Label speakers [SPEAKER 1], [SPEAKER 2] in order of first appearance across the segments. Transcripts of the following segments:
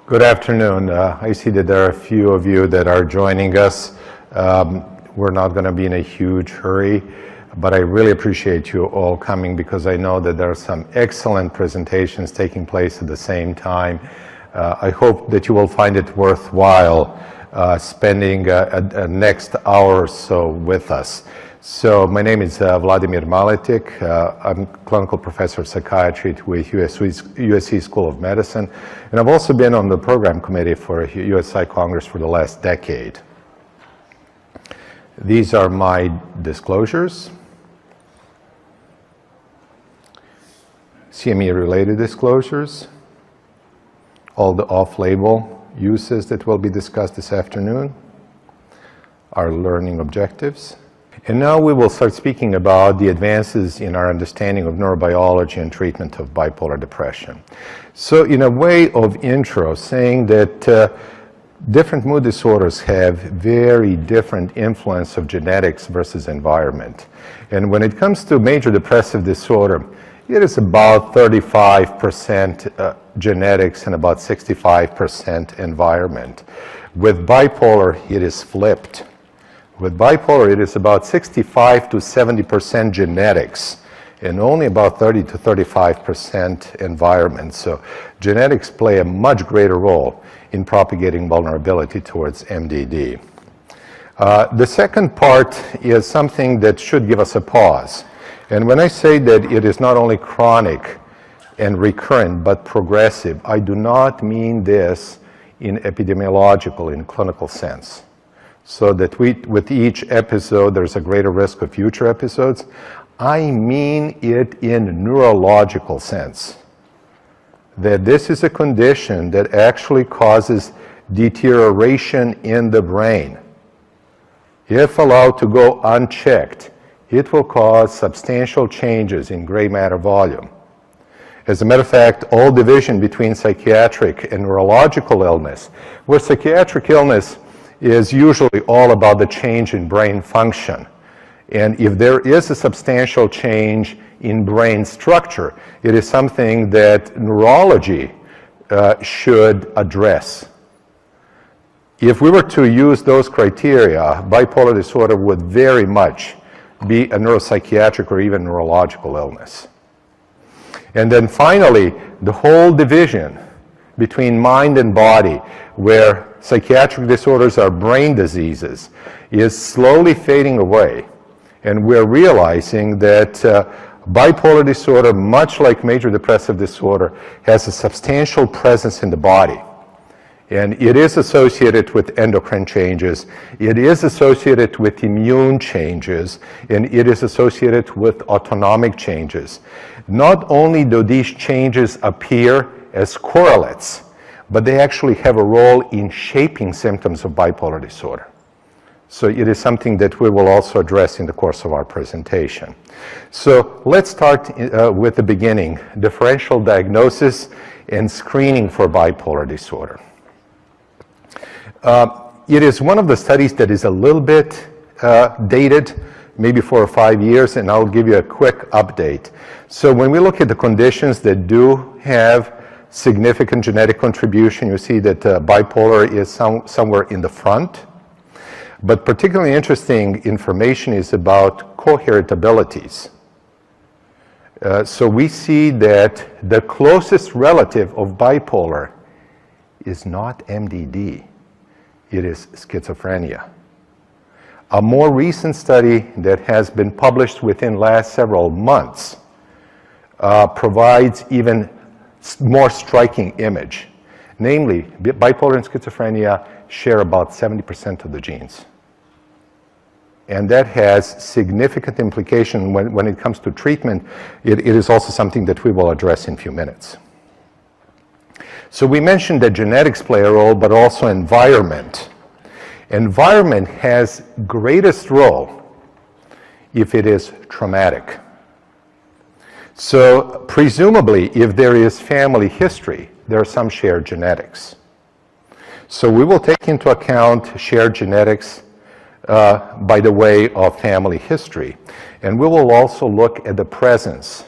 [SPEAKER 1] Good afternoon. I see that there are a few of you that are joining us. We're not going to be in a huge hurry, but I really appreciate you all coming because I know that there are some excellent presentations taking place at the same time. I hope that you will find it worthwhile spending a next hour or so with us. So my name is Vladimir Maletic. I'm clinical professor of psychiatry with USC School of Medicine, and I've also been on the program committee for US Psych Congress for the last decade. These are my disclosures. CME-related disclosures, all the off-label uses that will be discussed this afternoon, our learning objectives. And now we will start speaking about the advances in our understanding of neurobiology and treatment of bipolar depression. So in a way of intro, saying that different mood disorders have very different influence of genetics versus environment. And when it comes to major depressive disorder, it is about 35% genetics and about 65% environment. With bipolar, it is flipped. With bipolar, it is about 65 to 70% genetics and only about 30 to 35% environment. So genetics play a much greater role in propagating vulnerability towards MDD. The second part is something that should give us a pause. And when I say that it is not only chronic and recurrent, but progressive, I do not mean this in epidemiological, in clinical sense. So that with each episode, there's a greater risk of future episodes. I mean it in neurological sense. That this is a condition that actually causes deterioration in the brain. If allowed to go unchecked, it will cause substantial changes in gray matter volume. As a matter of fact, all division between psychiatric and neurological illness, where psychiatric illness is usually all about the change in brain function. And if there is a substantial change in brain structure, it is something that neurology should address. If we were to use those criteria, bipolar disorder would very much be a neuropsychiatric or even neurological illness. And then finally, the whole division between mind and body, where psychiatric disorders are brain diseases, is slowly fading away. And we're realizing that bipolar disorder, much like major depressive disorder, has a substantial presence in the body. And it is associated with endocrine changes, it is associated with immune changes, and it is associated with autonomic changes. Not only do these changes appear as correlates, but they actually have a role in shaping symptoms of bipolar disorder. So it is something that we will also address in the course of our presentation. So let's start with the beginning, differential diagnosis and screening for bipolar disorder. It is one of the studies that is a little bit dated, maybe 4 or 5 years, and I'll give you a quick update. So when we look at the conditions that do have significant genetic contribution, you see that bipolar is somewhere in the front. But particularly interesting information is about coheritabilities. So we see that the closest relative of bipolar is not MDD, it is schizophrenia. A more recent study that has been published within last several months provides even more striking image. Namely, bipolar and schizophrenia share about 70% of the genes. And that has significant implication when it comes to treatment. It is also something that we will address in a few minutes. So we mentioned that genetics play a role, but also environment. Environment has greatest role if it is traumatic. So presumably, if there is family history, there are some shared genetics. So we will take into account shared genetics by the way of family history. And we will also look at the presence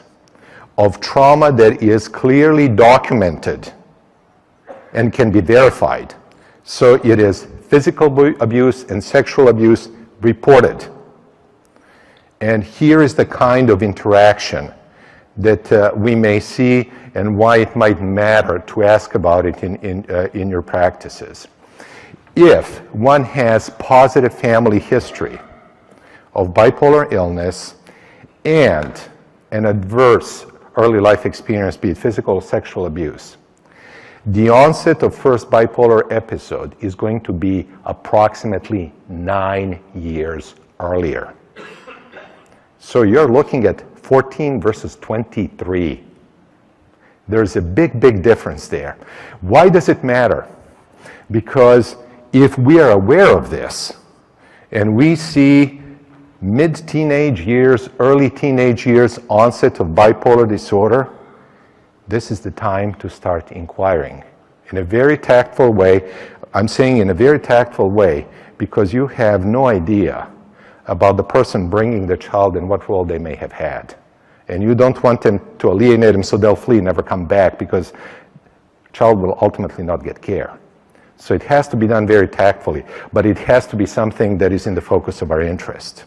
[SPEAKER 1] of trauma that is clearly documented and can be verified. So it is physical abuse and sexual abuse reported. And here is the kind of interaction that we may see and why it might matter to ask about it in your practices. If one has positive family history of bipolar illness and an adverse early life experience, be it physical or sexual abuse, the onset of first bipolar episode is going to be approximately 9 years earlier. So you're looking at 14 versus 23. There's a big, big difference there. Why does it matter? Because if we are aware of this and we see mid-teenage years, early teenage years onset of bipolar disorder, this is the time to start inquiring in a very tactful way. I'm saying in a very tactful way because you have no idea about the person bringing the child and what role they may have had. And you don't want them to alienate them so they'll flee and never come back because the child will ultimately not get care. So it has to be done very tactfully, but it has to be something that is in the focus of our interest.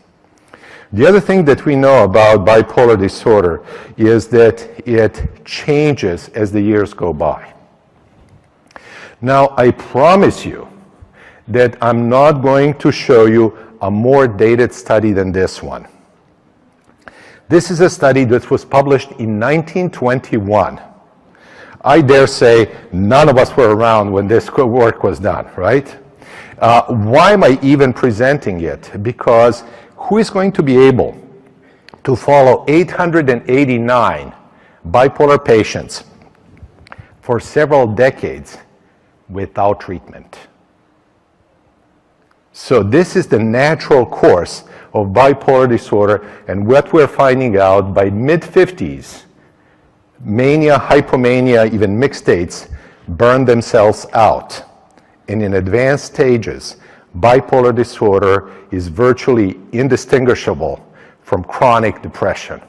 [SPEAKER 1] The other thing that we know about bipolar disorder is that it changes as the years go by. Now, I promise you that I'm not going to show you a more dated study than this one. This is a study that was published in 1921. I dare say none of us were around when this work was done, right? Why am I even presenting it? Because who is going to be able to follow 889 bipolar patients for several decades without treatment? So this is the natural course of bipolar disorder, and what we're finding out by mid-50s, mania, hypomania, even mixed states burn themselves out. And in advanced stages, bipolar disorder is virtually indistinguishable from chronic depression.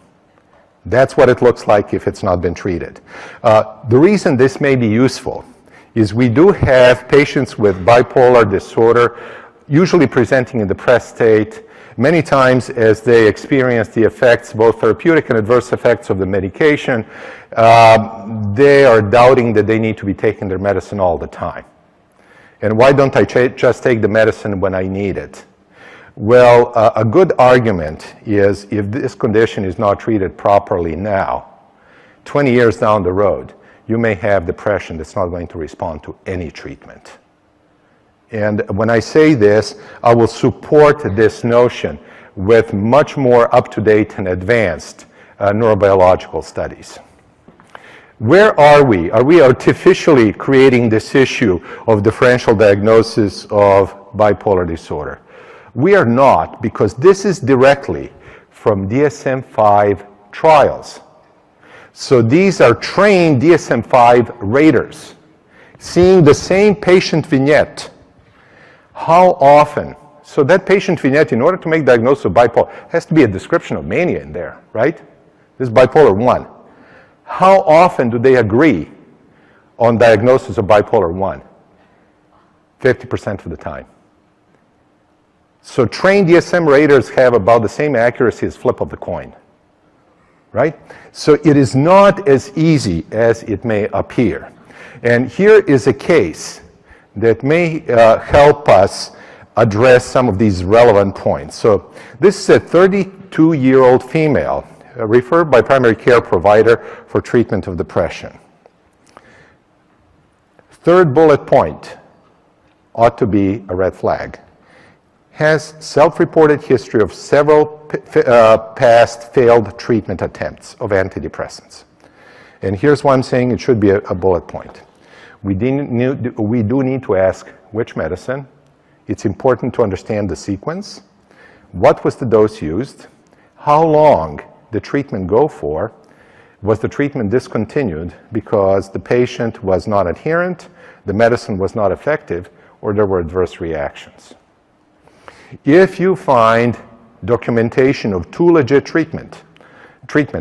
[SPEAKER 1] That's what it looks like if it's not been treated. The reason this may be useful is we do have patients with bipolar disorder usually presenting in depressed state, many times as they experience the effects, both therapeutic and adverse effects of the medication, they are doubting that they need to be taking their medicine all the time. And why don't I just take the medicine when I need it? Well, a good argument is if this condition is not treated properly now, 20 years down the road, you may have depression that's not going to respond to any treatment. And when I say this, I will support this notion with much more up-to-date and advanced neurobiological studies. Where are we? Are we artificially creating this issue of differential diagnosis of bipolar disorder? We are not, because this is directly from DSM-5 trials. So these are trained DSM-5 raters, seeing the same patient vignette. How often? So that patient vignette, in order to make diagnosis of bipolar, has to be a description of mania in there, right? This is bipolar 1. How often do they agree on diagnosis of bipolar 1? 50% of the time. So trained DSM raters have about the same accuracy as flip of the coin, right? So it is not as easy as it may appear. And here is a case that may help us address some of these relevant points. So this is a 32-year-old female referred by primary care provider for treatment of depression. Third bullet point ought to be a red flag. Has self-reported history of several past failed treatment attempts of antidepressants. And here's why I'm saying it should be a bullet point. We do need to ask which medicine. It's important to understand the sequence. What was the dose used? How long did treatment go for? Was the treatment discontinued because the patient was not adherent, the medicine was not effective, or there were adverse reactions? If you find documentation of 2 legit treatments,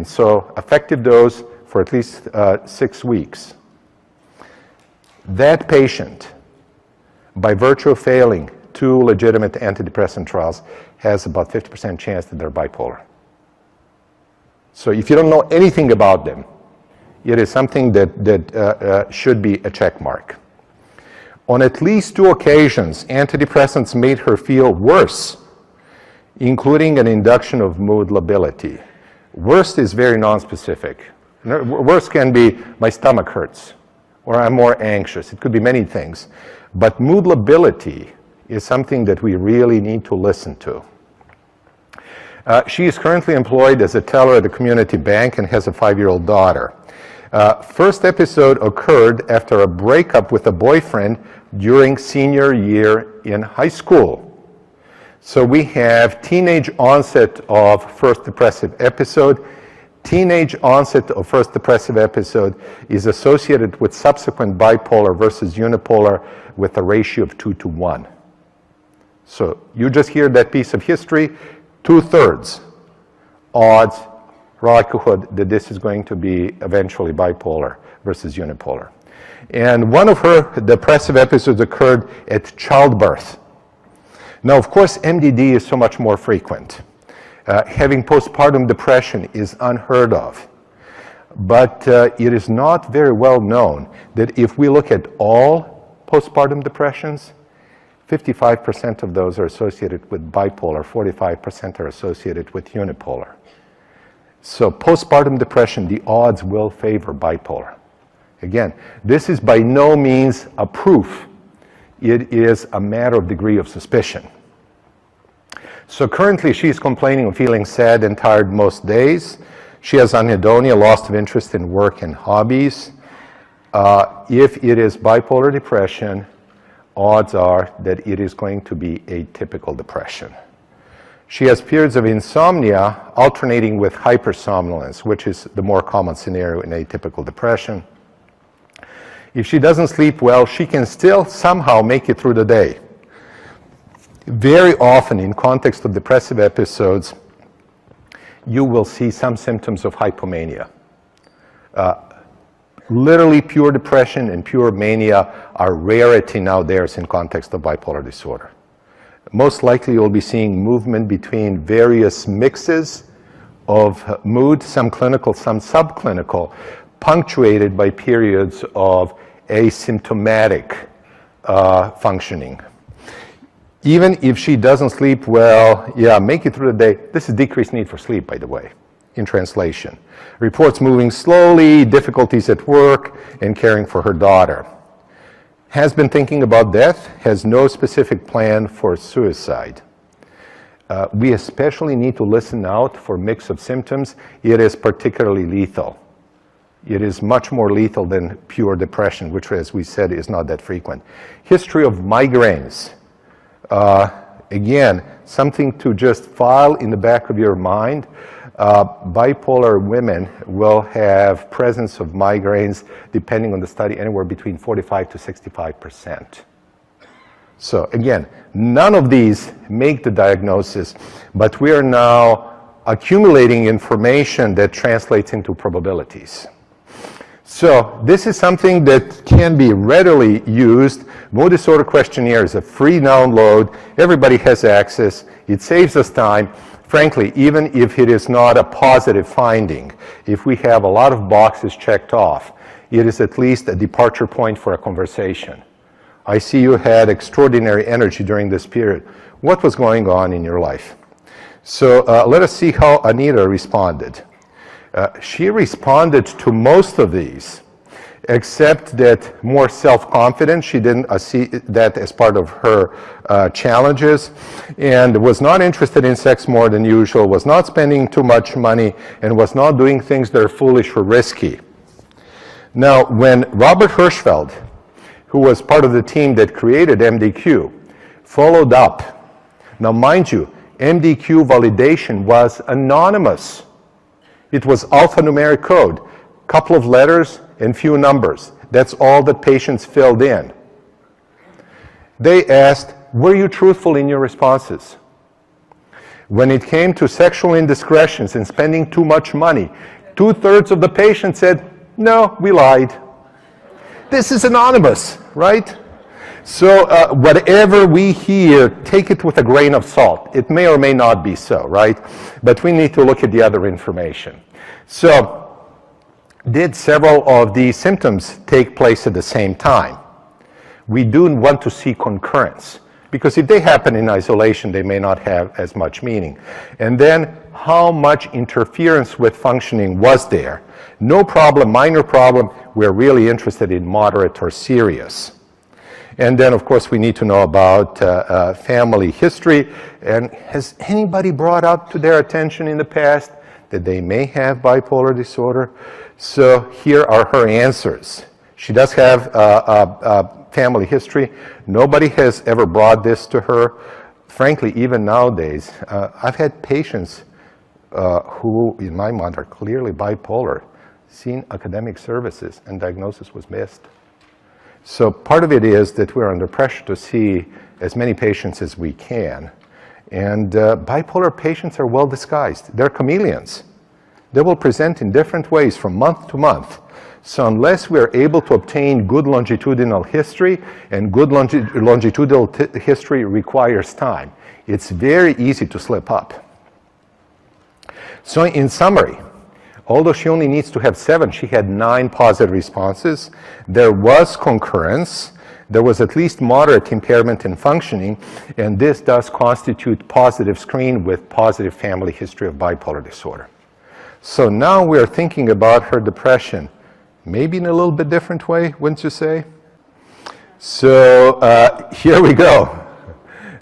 [SPEAKER 1] so effective dose for at least 6 weeks, that patient, by virtue of failing 2 legitimate antidepressant trials, has about 50% chance that they're bipolar. So if you don't know anything about them, it is something that should be a check mark. On at least 2 occasions, antidepressants made her feel worse, including an induction of mood lability. Worst is very nonspecific. Worst can be my stomach hurts, or I'm more anxious. It could be many things. But mood lability is something that we really need to listen to. She is currently employed as a teller at a community bank and has a 5-year-old daughter. First episode occurred after a breakup with a boyfriend during senior year in high school. So we have teenage onset of first depressive episode. Teenage onset of first depressive episode is associated with subsequent bipolar versus unipolar with a ratio of 2 to 1. So you just hear that piece of history, 2/3 odds, likelihood that this is going to be eventually bipolar versus unipolar. And one of her depressive episodes occurred at childbirth. Now, of course, MDD is so much more frequent. Having postpartum depression is unheard of. But it is not very well known that if we look at all postpartum depressions, 55% of those are associated with bipolar, 45% are associated with unipolar. So postpartum depression, the odds will favor bipolar. Again, this is by no means a proof. It is a matter of degree of suspicion. So currently she's complaining of feeling sad and tired most days. She has anhedonia, loss of interest in work and hobbies. If it is bipolar depression, odds are that it is going to be atypical depression. She has periods of insomnia alternating with hypersomnolence, which is the more common scenario in atypical depression. If she doesn't sleep well, she can still somehow make it through the day. Very often in context of depressive episodes, you will see some symptoms of hypomania. Literally pure depression and pure mania are rarity nowadays in context of bipolar disorder. Most likely you'll be seeing movement between various mixes of mood, some clinical, some subclinical, punctuated by periods of asymptomatic functioning. Even if she doesn't sleep well, make it through the day. This is decreased need for sleep, by the way, in translation. Reports moving slowly, difficulties at work, and caring for her daughter. Has been thinking about death, has no specific plan for suicide. We especially need to listen out for mix of symptoms. It is particularly lethal. It is much more lethal than pure depression, which, as we said, is not that frequent. History of migraines. Again, something to just file in the back of your mind. Bipolar women will have presence of migraines, depending on the study, anywhere between 45 to 65%. So again, none of these make the diagnosis, but we are now accumulating information that translates into probabilities. So this is something that can be readily used. Mood Disorder Questionnaire is a free download. Everybody has access. It saves us time. Frankly, even if it is not a positive finding, if we have a lot of boxes checked off, it is at least a departure point for a conversation. I see you had extraordinary energy during this period. What was going on in your life? So let us see how Anita responded. She responded to most of these, except that more self-confident. She didn't see that as part of her challenges, and was not interested in sex more than usual, was not spending too much money, and was not doing things that are foolish or risky. Now, when Robert Hirschfeld, who was part of the team that created MDQ, followed up, now mind you, MDQ validation was anonymous. It was alphanumeric code, couple of letters and few numbers. That's all that patients filled in. They asked, were you truthful in your responses? When it came to sexual indiscretions and spending too much money, 2/3 of the patients said, no, we lied. This is anonymous, right? So whatever we hear, take it with a grain of salt. It may or may not be so, right? But we need to look at the other information. So did several of these symptoms take place at the same time? We do want to see concurrence, because if they happen in isolation, they may not have as much meaning. And then how much interference with functioning was there? No problem, minor problem, we're really interested in moderate or serious. And then, of course, we need to know about family history. And has anybody brought up to their attention in the past that they may have bipolar disorder? So here are her answers. She does have family history. Nobody has ever brought this to her. Frankly, even nowadays, I've had patients who, in my mind, are clearly bipolar, seen academic services, and diagnosis was missed. So part of it is that we're under pressure to see as many patients as we can. And bipolar patients are well disguised. They're chameleons. They will present in different ways from month to month. So unless we're able to obtain good longitudinal history, and good longitudinal history requires time, it's very easy to slip up. So in summary, although she only needs to have 7, she had 9 positive responses. There was concurrence. There was at least moderate impairment in functioning, and this does constitute positive screen with positive family history of bipolar disorder. So now we're thinking about her depression, maybe in a little bit different way, wouldn't you say? So here we go.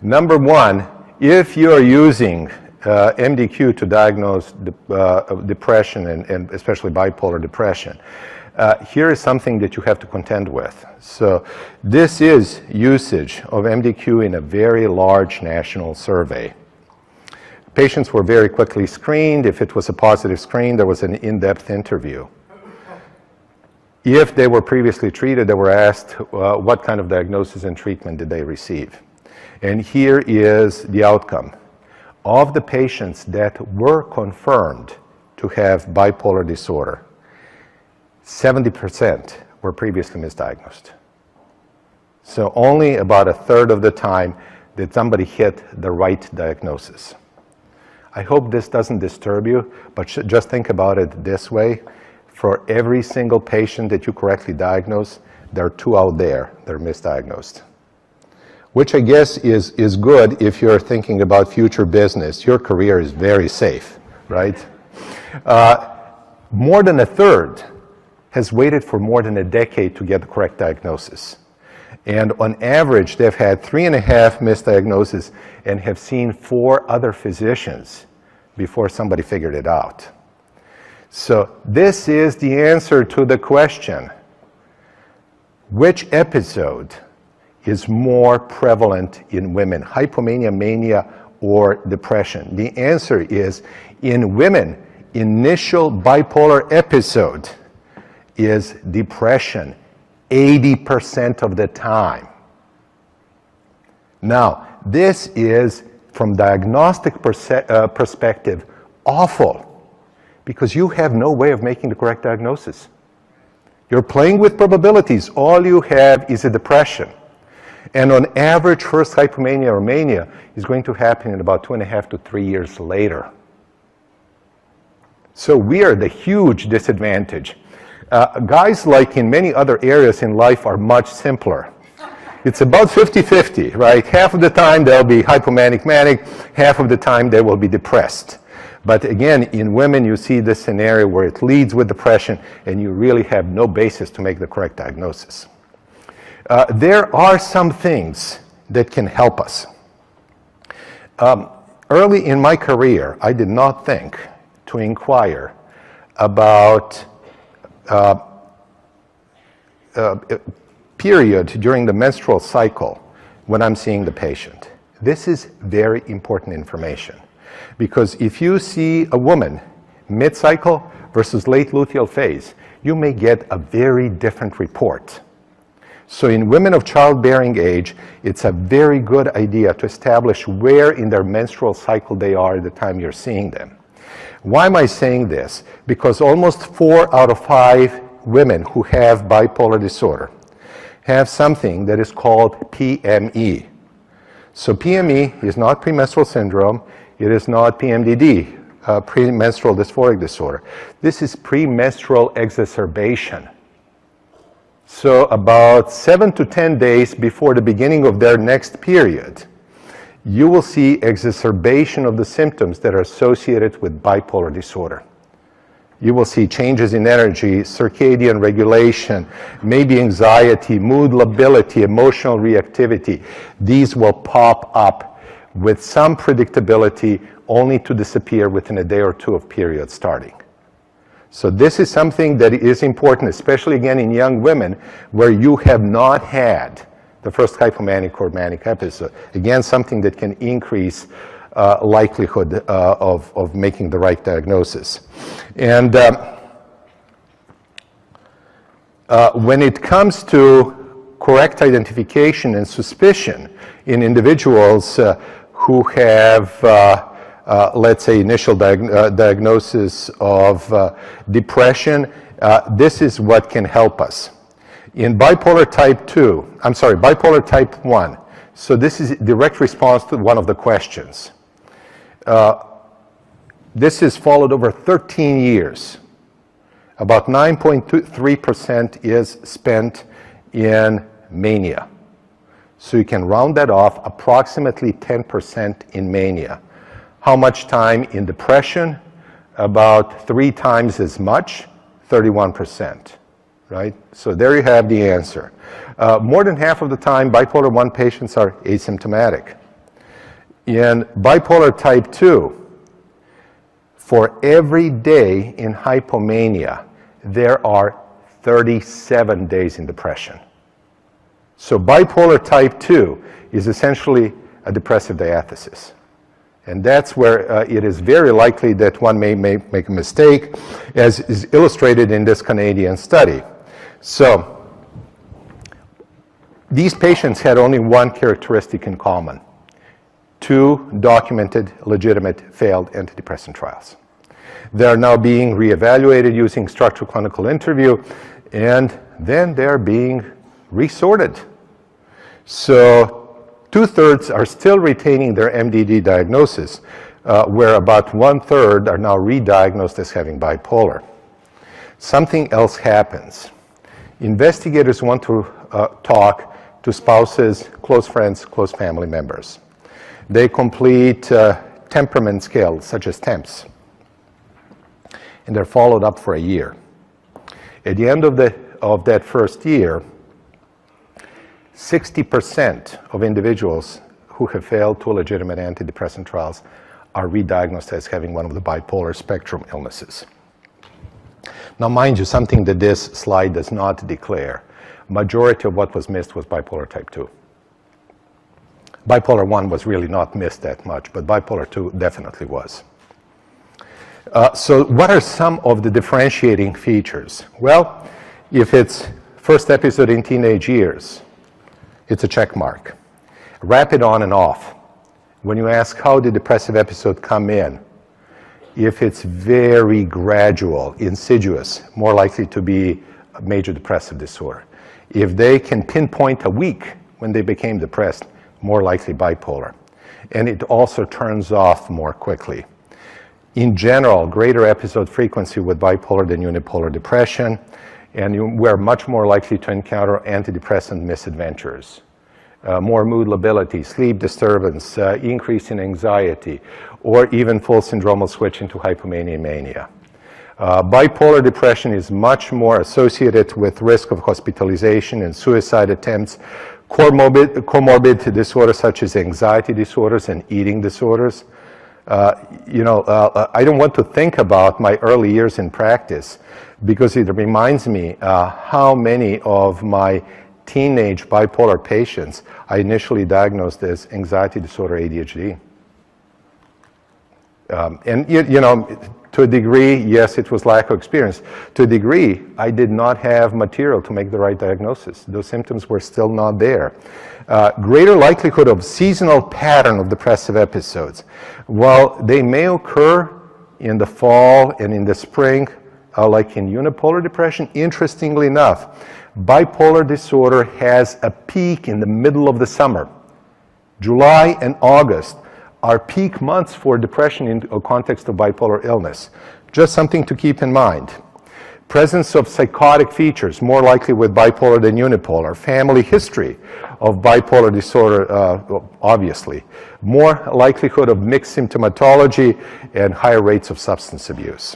[SPEAKER 1] Number 1, if you're using MDQ to diagnose depression and especially bipolar depression, here is something that you have to contend with. So this is usage of MDQ in a very large national survey. Patients were very quickly screened. If it was a positive screen, there was an in-depth interview. If they were previously treated, they were asked what kind of diagnosis and treatment did they receive. And here is the outcome. Of the patients that were confirmed to have bipolar disorder, 70% were previously misdiagnosed. So only about 1/3 of the time did somebody hit the right diagnosis. I hope this doesn't disturb you, but just think about it this way. For every single patient that you correctly diagnose, there are 2 out there that are misdiagnosed. Which I guess is good if you're thinking about future business. Your career is very safe, right? More than 1/3 has waited for more than a decade to get the correct diagnosis. And on average, they've had 3.5 misdiagnoses and have seen 4 other physicians before somebody figured it out. So this is the answer to the question, which episode is more prevalent in women, hypomania, mania, or depression? The answer is, in women, initial bipolar episode is depression 80% of the time. Now, this is, from diagnostic perspective, awful, because you have no way of making the correct diagnosis. You're playing with probabilities. All you have is a depression. And on average, first hypomania or mania is going to happen in about 2.5 to 3 years later. So we are at a huge disadvantage. Guys, like in many other areas in life, are much simpler. It's about 50-50, right? Half of the time they'll be hypomanic manic, half of the time they will be depressed. But again, in women, you see this scenario where it leads with depression and you really have no basis to make the correct diagnosis. There are some things that can help us. Early in my career, I did not think to inquire about period during the menstrual cycle when I'm seeing the patient. This is very important information, because if you see a woman mid-cycle versus late luteal phase, you may get a very different report. So in women of childbearing age, it's a very good idea to establish where in their menstrual cycle they are at the time you're seeing them. Why am I saying this? Because almost 4 out of 5 women who have bipolar disorder, have something that is called PME. So PME is not premenstrual syndrome. It is not PMDD, premenstrual dysphoric disorder. This is premenstrual exacerbation. So about 7 to 10 days before the beginning of their next period, you will see exacerbation of the symptoms that are associated with bipolar disorder. You will see changes in energy, circadian regulation, maybe anxiety, mood lability, emotional reactivity. These will pop up with some predictability, only to disappear within a day or two of period starting. So this is something that is important, especially again in young women where you have not had the first hypomanic or manic episode. Again, something that can increase likelihood of making the right diagnosis. And when it comes to correct identification and suspicion in individuals who have, let's say, initial diagnosis of depression, this is what can help us. In bipolar type 1, so this is direct response to one of the questions. This is followed over 13 years. About 9.3% is spent in mania. So you can round that off, approximately 10% in mania. How much time in depression? About 3 times as much, 31%, right? So there you have the answer. More than half of the time, bipolar 1 patients are asymptomatic. In bipolar type 2, for every day in hypomania, there are 37 days in depression. So bipolar type 2 is essentially a depressive diathesis. And that's where it is very likely that one may make a mistake, as is illustrated in this Canadian study. So these patients had only one characteristic in common: 2 documented, legitimate, failed antidepressant trials. They are now being reevaluated using structural clinical interview, and then they're being resorted. So 2/3 are still retaining their MDD diagnosis, where about 1/3 are now re-diagnosed as having bipolar. Something else happens. Investigators want to talk to spouses, close friends, close family members. They complete temperament scales, such as TEMPs, and they're followed up for a year. At the end of that first year, 60% of individuals who have failed 2 legitimate antidepressant trials are re-diagnosed as having one of the bipolar spectrum illnesses. Now, mind you, something that this slide does not declare: majority of what was missed was bipolar type 2. Bipolar 1 was really not missed that much, but bipolar 2 definitely was. So what are some of the differentiating features? Well, if it's first episode in teenage years, it's a check mark. Rapid on and off. When you ask how did depressive episode come in, if it's very gradual, insidious, more likely to be a major depressive disorder. If they can pinpoint a week when they became depressed, more likely bipolar. And it also turns off more quickly. In general, greater episode frequency with bipolar than unipolar depression, and we're much more likely to encounter antidepressant misadventures. More mood lability, sleep disturbance, increase in anxiety, or even full syndromal switch into hypomania and mania. Bipolar depression is much more associated with risk of hospitalization and suicide attempts, comorbid disorders such as anxiety disorders and eating disorders. I don't want to think about my early years in practice because it reminds me how many of my teenage bipolar patients I initially diagnosed as anxiety disorder, ADHD. To a degree, yes, it was lack of experience. To a degree, I did not have material to make the right diagnosis. Those symptoms were still not there. Greater likelihood of seasonal pattern of depressive episodes. While they may occur in the fall and in the spring, like in unipolar depression, interestingly enough, bipolar disorder has a peak in the middle of the summer. July and August are peak months for depression in the context of bipolar illness. Just something to keep in mind. Presence of psychotic features, more likely with bipolar than unipolar. Family history of bipolar disorder, obviously. More likelihood of mixed symptomatology and higher rates of substance abuse.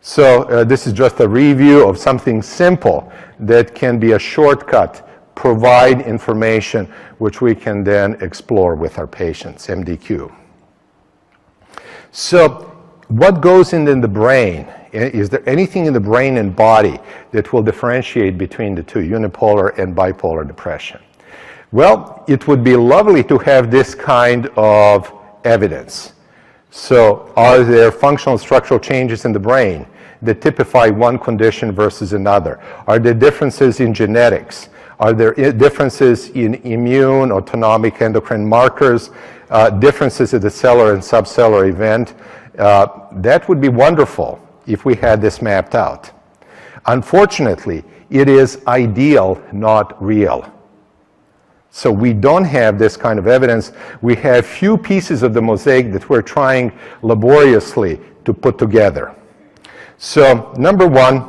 [SPEAKER 1] So this is just a review of something simple that can be a shortcut, provide information which we can then explore with our patients, MDQ. So what goes in the brain? Is there anything in the brain and body that will differentiate between the two, unipolar and bipolar depression? Well, it would be lovely to have this kind of evidence. So are there functional structural changes in the brain that typify one condition versus another? Are there differences in genetics? Are there differences in immune, autonomic, endocrine markers, differences at the cellular and subcellular event? That would be wonderful if we had this mapped out. Unfortunately, it is ideal, not real. So we don't have this kind of evidence. We have few pieces of the mosaic that we're trying laboriously to put together. So number one,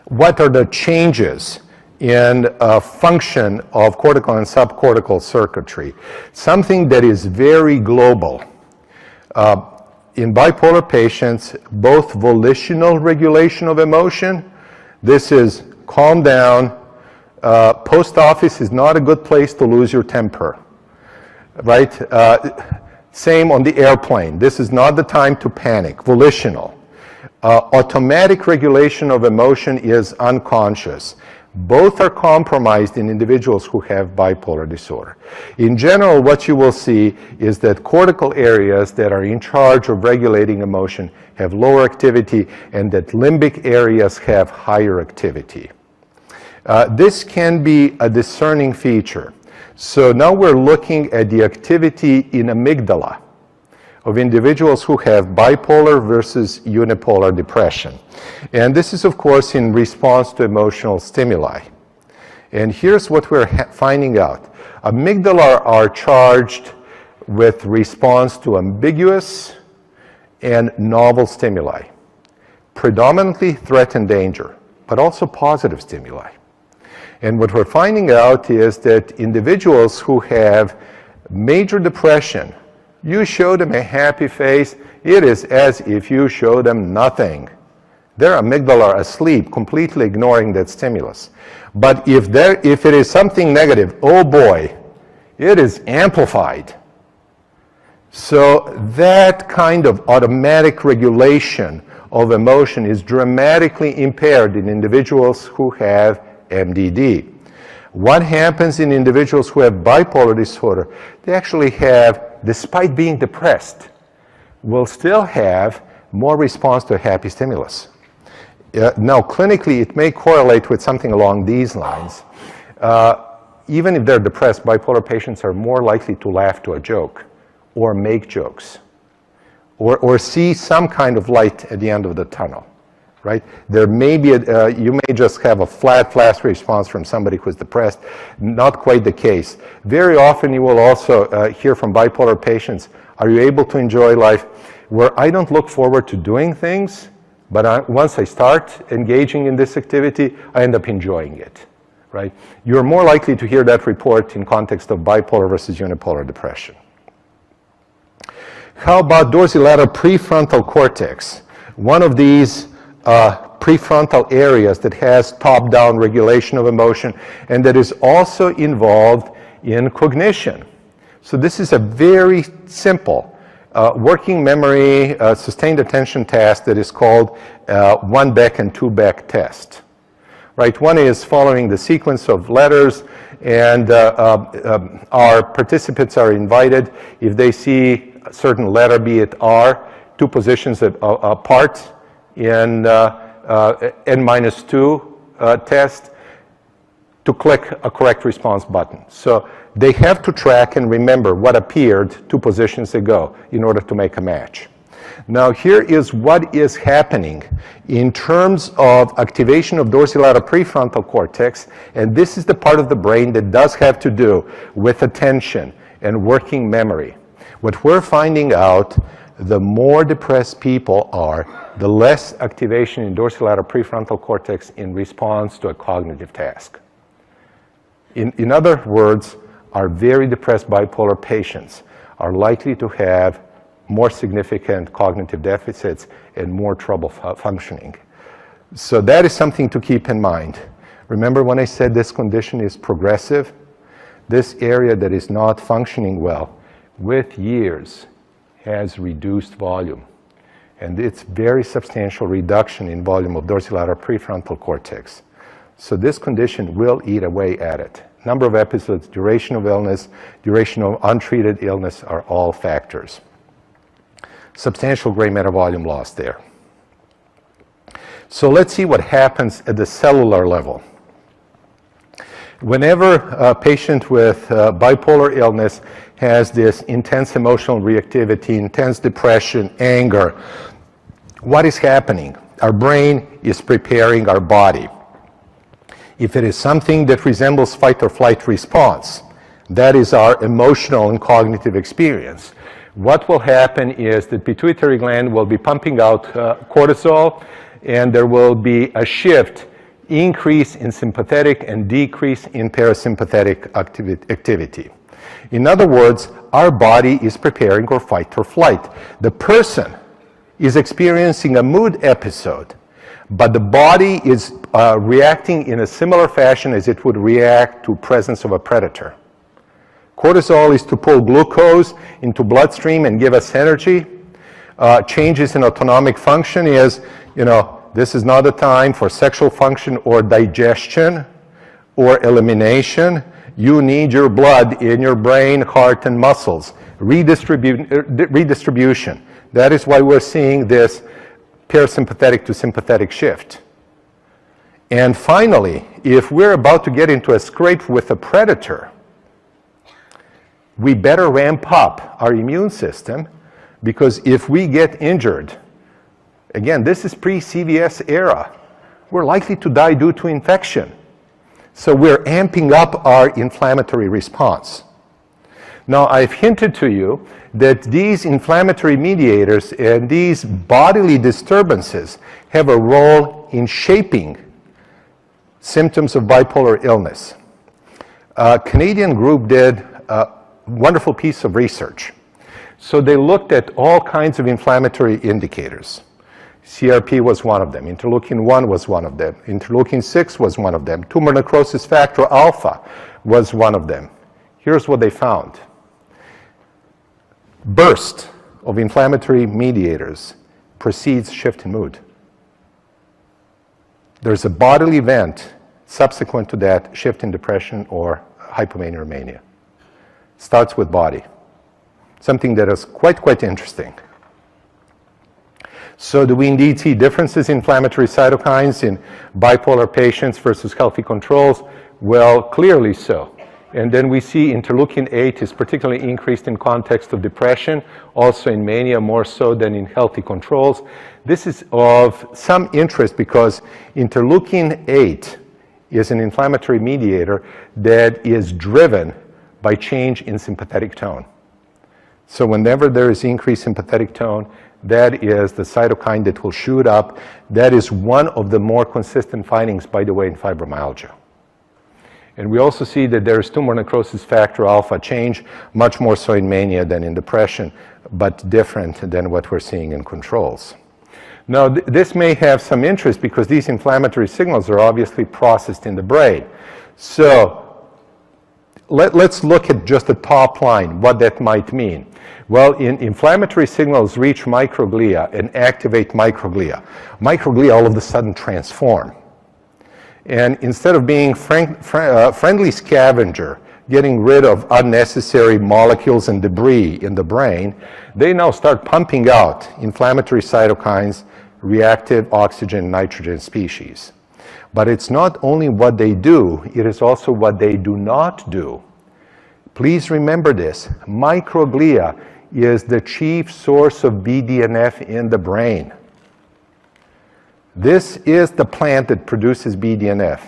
[SPEAKER 1] what are the changes in function of cortical and subcortical circuitry? Something that is very global. In bipolar patients, both volitional regulation of emotion, this is calm down, post office is not a good place to lose your temper, right? Same on the airplane, this is not the time to panic, volitional. Automatic regulation of emotion is unconscious. Both are compromised in individuals who have bipolar disorder. In general, what you will see is that cortical areas that are in charge of regulating emotion have lower activity and that limbic areas have higher activity. This can be a discerning feature. So now we're looking at the activity in amygdala of individuals who have bipolar versus unipolar depression. And this is, of course, in response to emotional stimuli. And here's what we're finding out. Amygdala are charged with response to ambiguous and novel stimuli, predominantly threat and danger, but also positive stimuli. And what we're finding out is that individuals who have major depression, you show them a happy face, it is as if you show them nothing. Their amygdala are asleep, completely ignoring that stimulus. But if it is something negative, oh boy, it is amplified. So that kind of automatic regulation of emotion is dramatically impaired in individuals who have MDD. What happens in individuals who have bipolar disorder? They actually have, despite being depressed, will still have more response to a happy stimulus. Now, clinically, it may correlate with something along these lines. Even if they're depressed, bipolar patients are more likely to laugh to a joke or make jokes or see some kind of light at the end of the tunnel. Right? There may be, you may just have a flat response from somebody who's depressed. Not quite the case. Very often you will also hear from bipolar patients, are you able to enjoy life? Where I don't look forward to doing things, but once I start engaging in this activity, I end up enjoying it. Right? You're more likely to hear that report in context of bipolar versus unipolar depression. How about dorsolateral prefrontal cortex? One of these prefrontal areas that has top-down regulation of emotion and that is also involved in cognition. So this is a very simple working memory sustained attention task that is called 1-Beck and 2-Beck test. Right? One is following the sequence of letters, and our participants are invited, if they see a certain letter, be it R, two positions apart, in N-2 test, to click a correct response button. So they have to track and remember what appeared 2 positions ago in order to make a match. Now here is what is happening in terms of activation of dorsolateral prefrontal cortex, and this is the part of the brain that does have to do with attention and working memory. What we're finding out, the more depressed people are, the less activation in dorsolateral prefrontal cortex in response to a cognitive task. In other words, our very depressed bipolar patients are likely to have more significant cognitive deficits and more trouble functioning. So that is something to keep in mind. Remember when I said this condition is progressive? This area that is not functioning well with years has reduced volume. And it's very substantial reduction in volume of dorsolateral prefrontal cortex. So this condition will eat away at it. Number of episodes, duration of illness, duration of untreated illness are all factors. Substantial gray matter volume loss there. So let's see what happens at the cellular level. Whenever a patient with bipolar illness has this intense emotional reactivity, intense depression, anger, what is happening? Our brain is preparing our body. If it is something that resembles fight or flight response, that is our emotional and cognitive experience. What will happen is the pituitary gland will be pumping out cortisol, and there will be a shift, increase in sympathetic and decrease in parasympathetic activity. In other words, our body is preparing for fight or flight. The person is experiencing a mood episode, but the body is reacting in a similar fashion as it would react to presence of a predator. Cortisol is to pull glucose into bloodstream and give us energy. Changes in autonomic function is, this is not a time for sexual function or digestion or elimination. You need your blood in your brain, heart, and muscles. Redistribution. That is why we're seeing this parasympathetic to sympathetic shift. And finally, if we're about to get into a scrape with a predator, we better ramp up our immune system, because if we get injured, again, this is pre-CVS era, we're likely to die due to infection. So we're amping up our inflammatory response. Now, I've hinted to you that these inflammatory mediators and these bodily disturbances have a role in shaping symptoms of bipolar illness. A Canadian group did a wonderful piece of research. So they looked at all kinds of inflammatory indicators. CRP was one of them, interleukin-1 was one of them, interleukin-6 was one of them, tumor necrosis factor alpha was one of them. Here's what they found. Burst of inflammatory mediators precedes shift in mood. There's a bodily event subsequent to that shift in depression or hypomania or mania. Starts with body. Something that is quite interesting. So do we indeed see differences in inflammatory cytokines in bipolar patients versus healthy controls? Well, clearly so. And then we see interleukin-8 is particularly increased in context of depression, also in mania more so than in healthy controls. This is of some interest because interleukin-8 is an inflammatory mediator that is driven by change in sympathetic tone. So whenever there is increased sympathetic tone, that is the cytokine that will shoot up. That is one of the more consistent findings, by the way, in fibromyalgia. And we also see that there is tumor necrosis factor alpha change, much more so in mania than in depression, but different than what we're seeing in controls. Now, this may have some interest because these inflammatory signals are obviously processed in the brain. So let's look at just the top line, what that might mean. Well, inflammatory signals reach microglia and activate microglia. Microglia all of a sudden transform. And instead of being friendly scavenger, getting rid of unnecessary molecules and debris in the brain, they now start pumping out inflammatory cytokines, reactive oxygen, nitrogen species. But it's not only what they do, it is also what they do not do. Please remember this. Microglia is the chief source of BDNF in the brain. This is the plant that produces BDNF.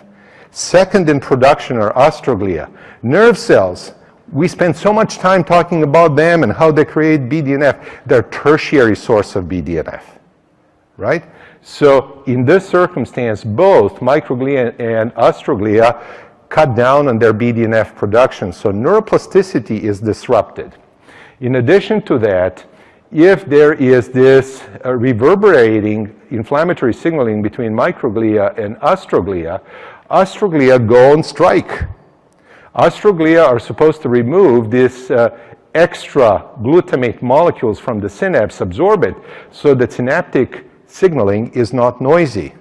[SPEAKER 1] Second in production are astroglia. Nerve cells, we spend so much time talking about them and how they create BDNF. They're tertiary source of BDNF, right? So in this circumstance, both microglia and astroglia cut down on their BDNF production, so neuroplasticity is disrupted. In addition to that, if there is this reverberating inflammatory signaling between microglia and astroglia, astroglia go on strike. Astroglia are supposed to remove this extra glutamate molecules from the synapse, absorb it, so that synaptic signaling is not noisy.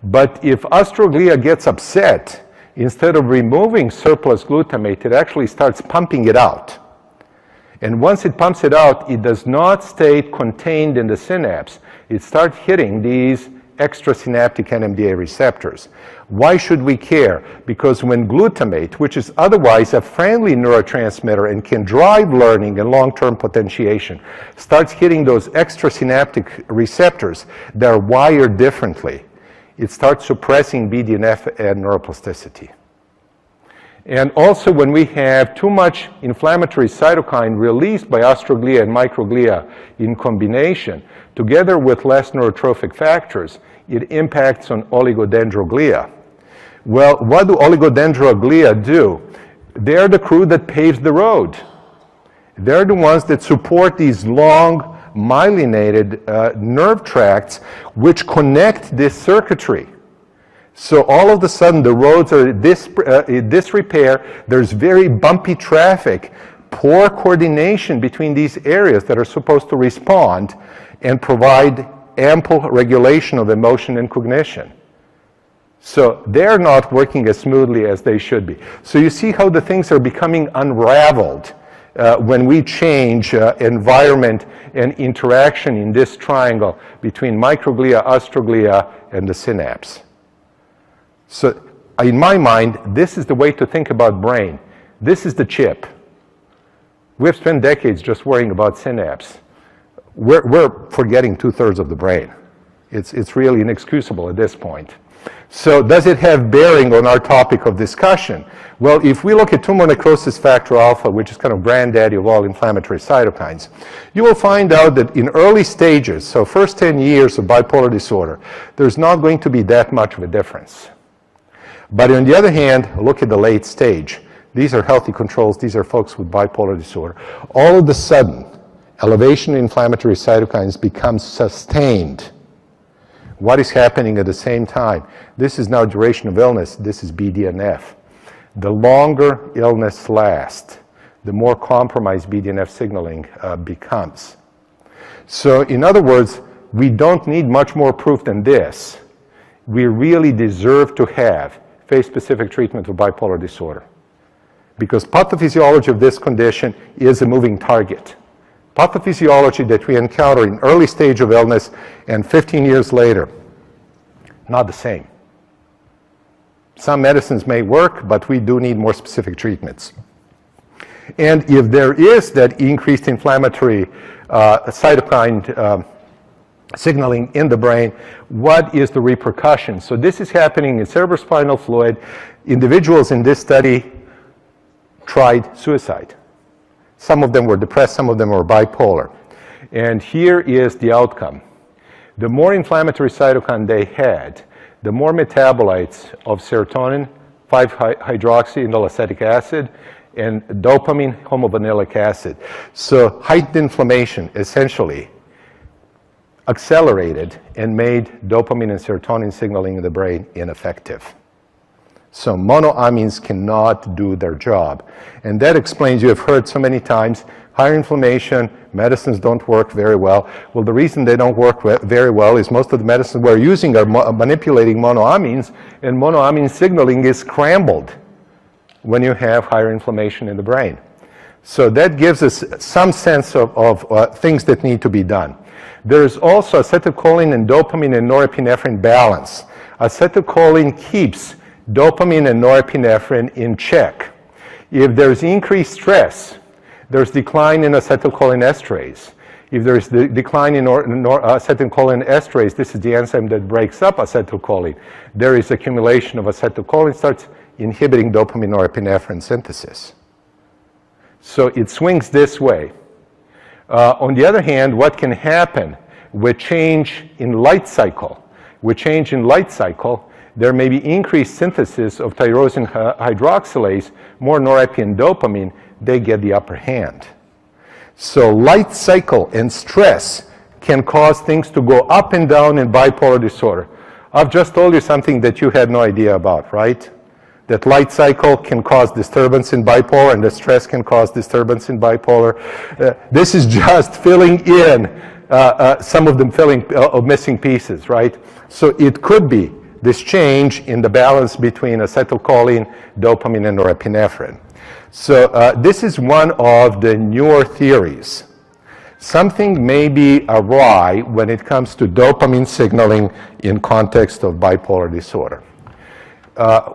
[SPEAKER 1] But if astroglia gets upset, instead of removing surplus glutamate, it actually starts pumping it out. And once it pumps it out, it does not stay contained in the synapse. It starts hitting these extrasynaptic NMDA receptors. Why should we care? Because when glutamate, which is otherwise a friendly neurotransmitter and can drive learning and long-term potentiation, starts hitting those extrasynaptic receptors that are wired differently, it starts suppressing BDNF and neuroplasticity. And also when we have too much inflammatory cytokine released by astroglia and microglia in combination, together with less neurotrophic factors, it impacts on oligodendroglia. Well, what do oligodendroglia do? They're the crew that paves the road. They're the ones that support these long myelinated nerve tracts which connect this circuitry. So all of a sudden the roads are in disrepair, there's very bumpy traffic, poor coordination between these areas that are supposed to respond and provide ample regulation of emotion and cognition. So they're not working as smoothly as they should be. So you see how the things are becoming unraveled when we change environment and interaction in this triangle between microglia, astroglia, and the synapse. So in my mind, this is the way to think about brain. This is the chip. We've spent decades just worrying about synapse. We're forgetting 2/3 of the brain. It's really inexcusable at this point. So does it have bearing on our topic of discussion? Well, if we look at tumor necrosis factor alpha, which is kind of granddaddy of all inflammatory cytokines, you will find out that in early stages, so first 10 years of bipolar disorder, there's not going to be that much of a difference. But on the other hand, look at the late stage. These are healthy controls. These are folks with bipolar disorder. All of a sudden, elevation in inflammatory cytokines becomes sustained. What is happening at the same time? This is now duration of illness. This is BDNF. The longer illness lasts, the more compromised BDNF signaling becomes. So in other words, we don't need much more proof than this. We really deserve to have phase-specific treatment of bipolar disorder, because pathophysiology of this condition is a moving target. Pathophysiology that we encounter in early stage of illness and 15 years later, not the same. Some medicines may work, but we do need more specific treatments. And if there is that increased inflammatory cytokine signaling in the brain, what is the repercussion? So this is happening in cerebrospinal fluid. Individuals in this study tried suicide. Some of them were depressed, some of them were bipolar. And here is the outcome. The more inflammatory cytokine they had, the more metabolites of serotonin, 5-hydroxyindolacetic acid, and dopamine, homovanillic acid. So heightened inflammation essentially accelerated and made dopamine and serotonin signaling in the brain ineffective. So monoamines cannot do their job. And that explains, you have heard so many times, higher inflammation, medicines don't work very well. Well, the reason they don't work very well is most of the medicines we're using are manipulating monoamines, and monoamine signaling is scrambled when you have higher inflammation in the brain. So that gives us some sense of things that need to be done. There is also acetylcholine and dopamine and norepinephrine balance. Acetylcholine keeps dopamine and norepinephrine in check. If there's increased stress, There's decline in acetylcholinesterase. If there's the decline in acetylcholinesterase, this is the enzyme that breaks up acetylcholine. There is accumulation of acetylcholine, starts inhibiting dopamine norepinephrine synthesis. So it swings this way. On the other hand, what can happen with change in light cycle? With change in light cycle, there may be increased synthesis of tyrosine hydroxylase, more norepinephrine and dopamine, they get the upper hand. So light cycle and stress can cause things to go up and down in bipolar disorder. I've just told you something that you had no idea about, right? That light cycle can cause disturbance in bipolar and the stress can cause disturbance in bipolar. This is just filling in some of the missing pieces, right? So it could be this change in the balance between acetylcholine, dopamine, and norepinephrine. So this is one of the newer theories. Something may be awry when it comes to dopamine signaling in context of bipolar disorder.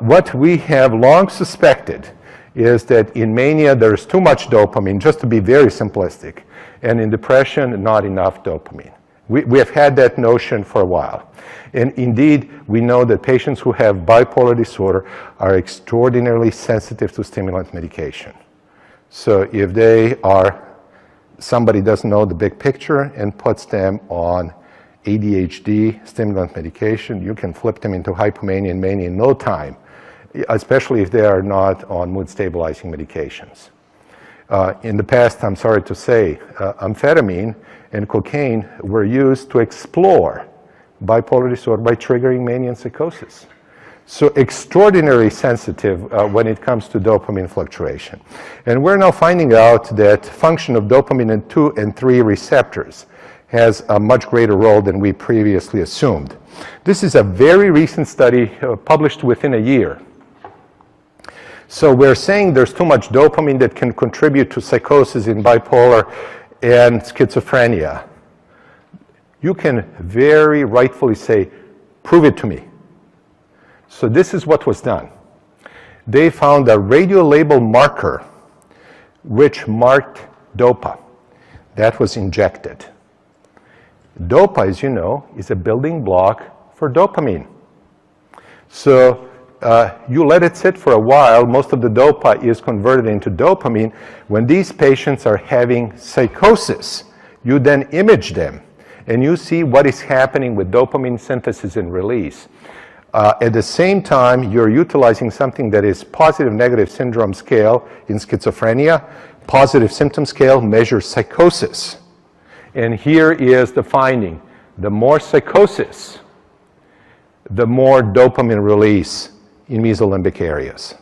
[SPEAKER 1] What we have long suspected is that in mania there's too much dopamine, just to be very simplistic, and in depression not enough dopamine. We have had that notion for a while. And indeed, we know that patients who have bipolar disorder are extraordinarily sensitive to stimulant medication. So if somebody doesn't know the big picture and puts them on ADHD stimulant medication, you can flip them into hypomania and mania in no time, especially if they are not on mood stabilizing medications. In the past, I'm sorry to say, amphetamine and cocaine were used to explore bipolar disorder by triggering mania and psychosis. So extraordinarily sensitive when it comes to dopamine fluctuation. And we're now finding out that function of dopamine in 2 and 3 receptors has a much greater role than we previously assumed. This is a very recent study published within a year. So we're saying there's too much dopamine that can contribute to psychosis in bipolar and schizophrenia. You can very rightfully say, prove it to me. So this is what was done. They found a radiolabel marker which marked DOPA. That was injected. DOPA, as you know, is a building block for dopamine. So you let it sit for a while, most of the DOPA is converted into dopamine. When these patients are having psychosis, you then image them and you see what is happening with dopamine synthesis and release. At the same time, you're utilizing something that is positive-negative syndrome scale in schizophrenia. Positive symptom scale measures psychosis. And here is the finding. The more psychosis, the more dopamine release in mesolimbic areas.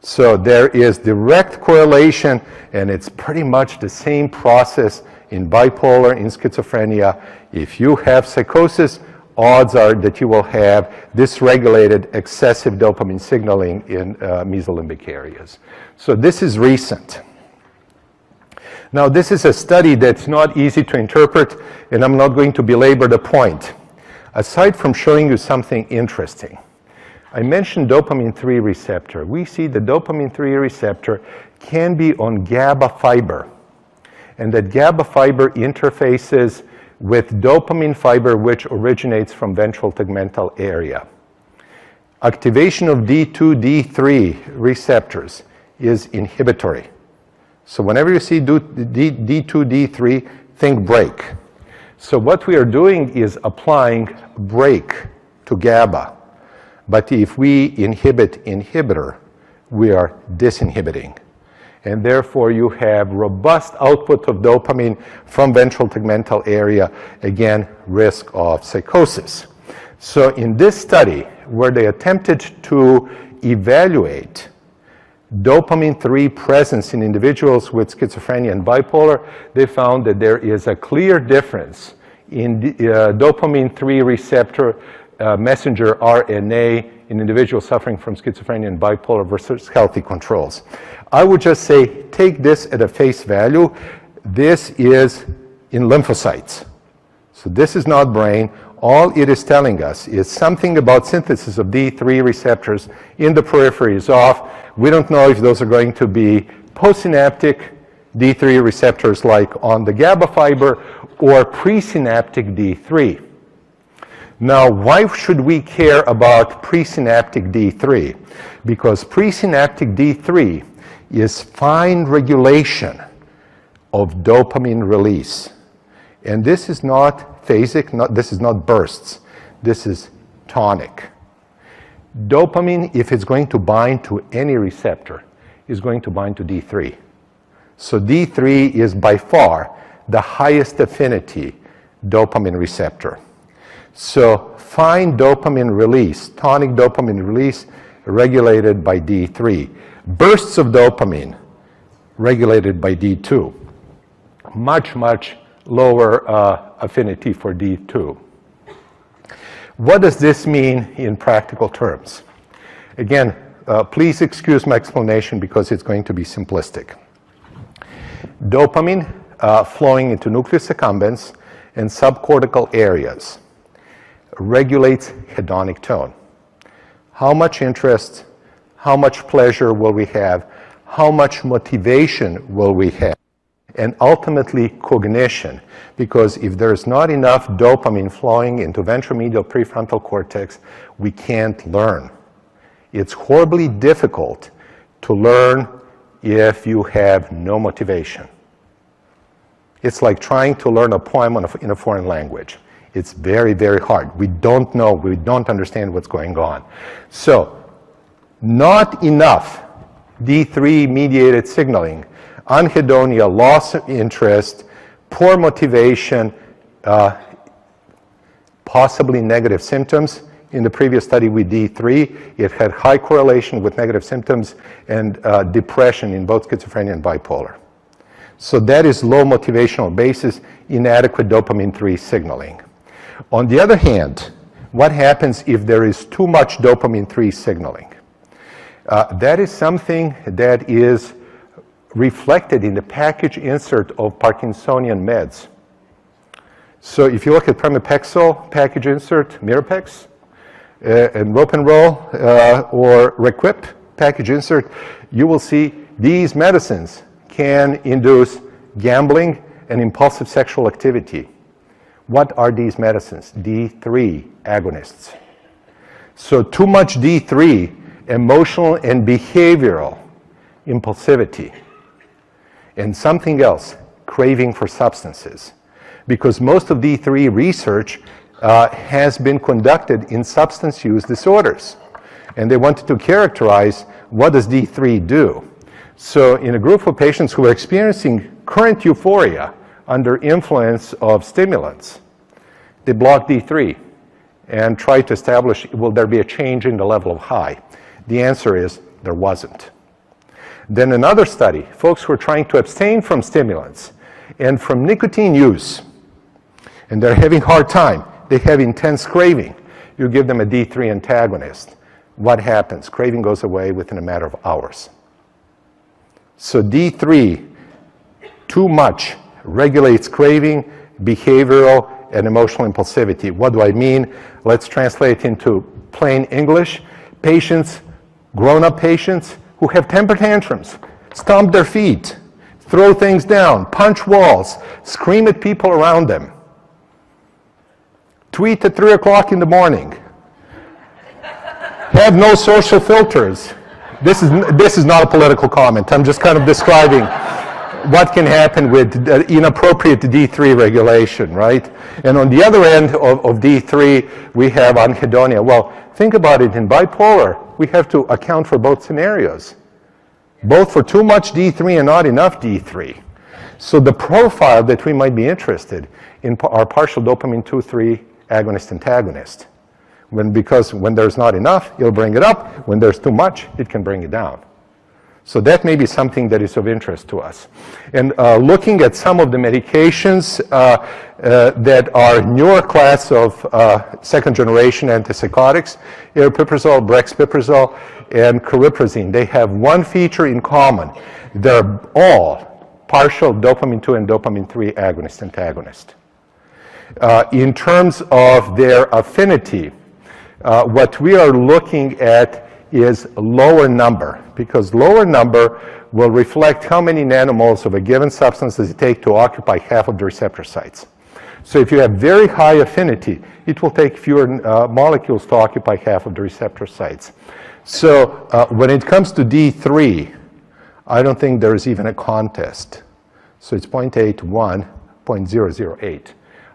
[SPEAKER 1] So there is direct correlation, and it's pretty much the same process in bipolar, in schizophrenia. If you have psychosis, odds are that you will have dysregulated excessive dopamine signaling in mesolimbic areas. So this is recent. Now this is a study that's not easy to interpret, and I'm not going to belabor the point. Aside from showing you something interesting, I mentioned dopamine 3 receptor. We see the dopamine 3 receptor can be on GABA fiber, and that GABA fiber interfaces with dopamine fiber which originates from ventral tegmental area. Activation of D2, D3 receptors is inhibitory. So whenever you see D2, D3, think brake. So what we are doing is applying brake to GABA. But if we inhibit inhibitor, we are disinhibiting. And therefore you have robust output of dopamine from ventral tegmental area, again, risk of psychosis. So in this study, where they attempted to evaluate dopamine 3 presence in individuals with schizophrenia and bipolar, they found that there is a clear difference in dopamine 3 receptor messenger RNA in individuals suffering from schizophrenia and bipolar versus healthy controls. I would just say, take this at a face value. This is in lymphocytes. So this is not brain. All it is telling us is something about synthesis of D3 receptors in the periphery is off. We don't know if those are going to be postsynaptic D3 receptors like on the GABA fiber or presynaptic D3. Now, why should we care about presynaptic D3? Because presynaptic D3 is fine regulation of dopamine release. And this is not phasic, this is not bursts. This is tonic. Dopamine, if it's going to bind to any receptor, is going to bind to D3. So D3 is by far the highest affinity dopamine receptor. So fine dopamine release, tonic dopamine release, regulated by D3. Bursts of dopamine, regulated by D2. Much, much lower affinity for D2. What does this mean in practical terms? Again, please excuse my explanation because it's going to be simplistic. Dopamine flowing into nucleus accumbens and subcortical areas regulates hedonic tone. How much interest, how much pleasure will we have, how much motivation will we have, and ultimately cognition, because if there's not enough dopamine flowing into ventromedial prefrontal cortex, we can't learn. It's horribly difficult to learn if you have no motivation. It's like trying to learn a poem in a foreign language. It's very, very hard. We don't know, we don't understand what's going on. So, not enough D3-mediated signaling, anhedonia, loss of interest, poor motivation, possibly negative symptoms. In the previous study with D3, it had high correlation with negative symptoms and depression in both schizophrenia and bipolar. So that is low motivational basis, inadequate dopamine 3 signaling. On the other hand, what happens if there is too much dopamine 3 signaling? That is something that is reflected in the package insert of Parkinsonian meds. So if you look at pramipexole package insert, Mirapex, and Ropenrol or Requip package insert, you will see these medicines can induce gambling and impulsive sexual activity. What are these medicines? D3 agonists. So too much D3, emotional and behavioral impulsivity. And something else, craving for substances. Because most of D3 research has been conducted in substance use disorders. And they wanted to characterize what does D3 do. So in a group of patients who are experiencing current euphoria under influence of stimulants, they blocked D3 and tried to establish, will there be a change in the level of high? The answer is there wasn't. Then another study, folks who are trying to abstain from stimulants and from nicotine use, and they're having a hard time, they have intense craving. You give them a D3 antagonist. What happens? Craving goes away within a matter of hours. So D3, too much, regulates craving, behavioral, and emotional impulsivity. What do I mean? Let's translate into plain English. Patients, grown-up patients, who have temper tantrums, stomp their feet, throw things down, punch walls, scream at people around them, tweet at 3 o'clock in the morning, have no social filters. This is not a political comment. I'm just kind of describing what can happen with inappropriate D3 regulation, right? And on the other end of D3, we have anhedonia. Well, think about it. In bipolar, we have to account for both scenarios, both for too much D3 and not enough D3. So the profile that we might be interested in are partial dopamine 2-3 agonist antagonist. Because when there's not enough, it'll bring it up. When there's too much, it can bring it down. So that may be something that is of interest to us. And looking at some of the medications that are newer class of second-generation antipsychotics, aripiprazole, brexpiprazole, and cariprazine, they have one feature in common. They're all partial dopamine 2 and dopamine 3 agonist antagonist. In terms of their affinity, what we are looking at is lower number, because lower number will reflect how many nanomoles of a given substance does it take to occupy half of the receptor sites. So if you have very high affinity, it will take fewer molecules to occupy half of the receptor sites. So when it comes to D3, I don't think there is even a contest. So it's 0.8 to 1, 0.008.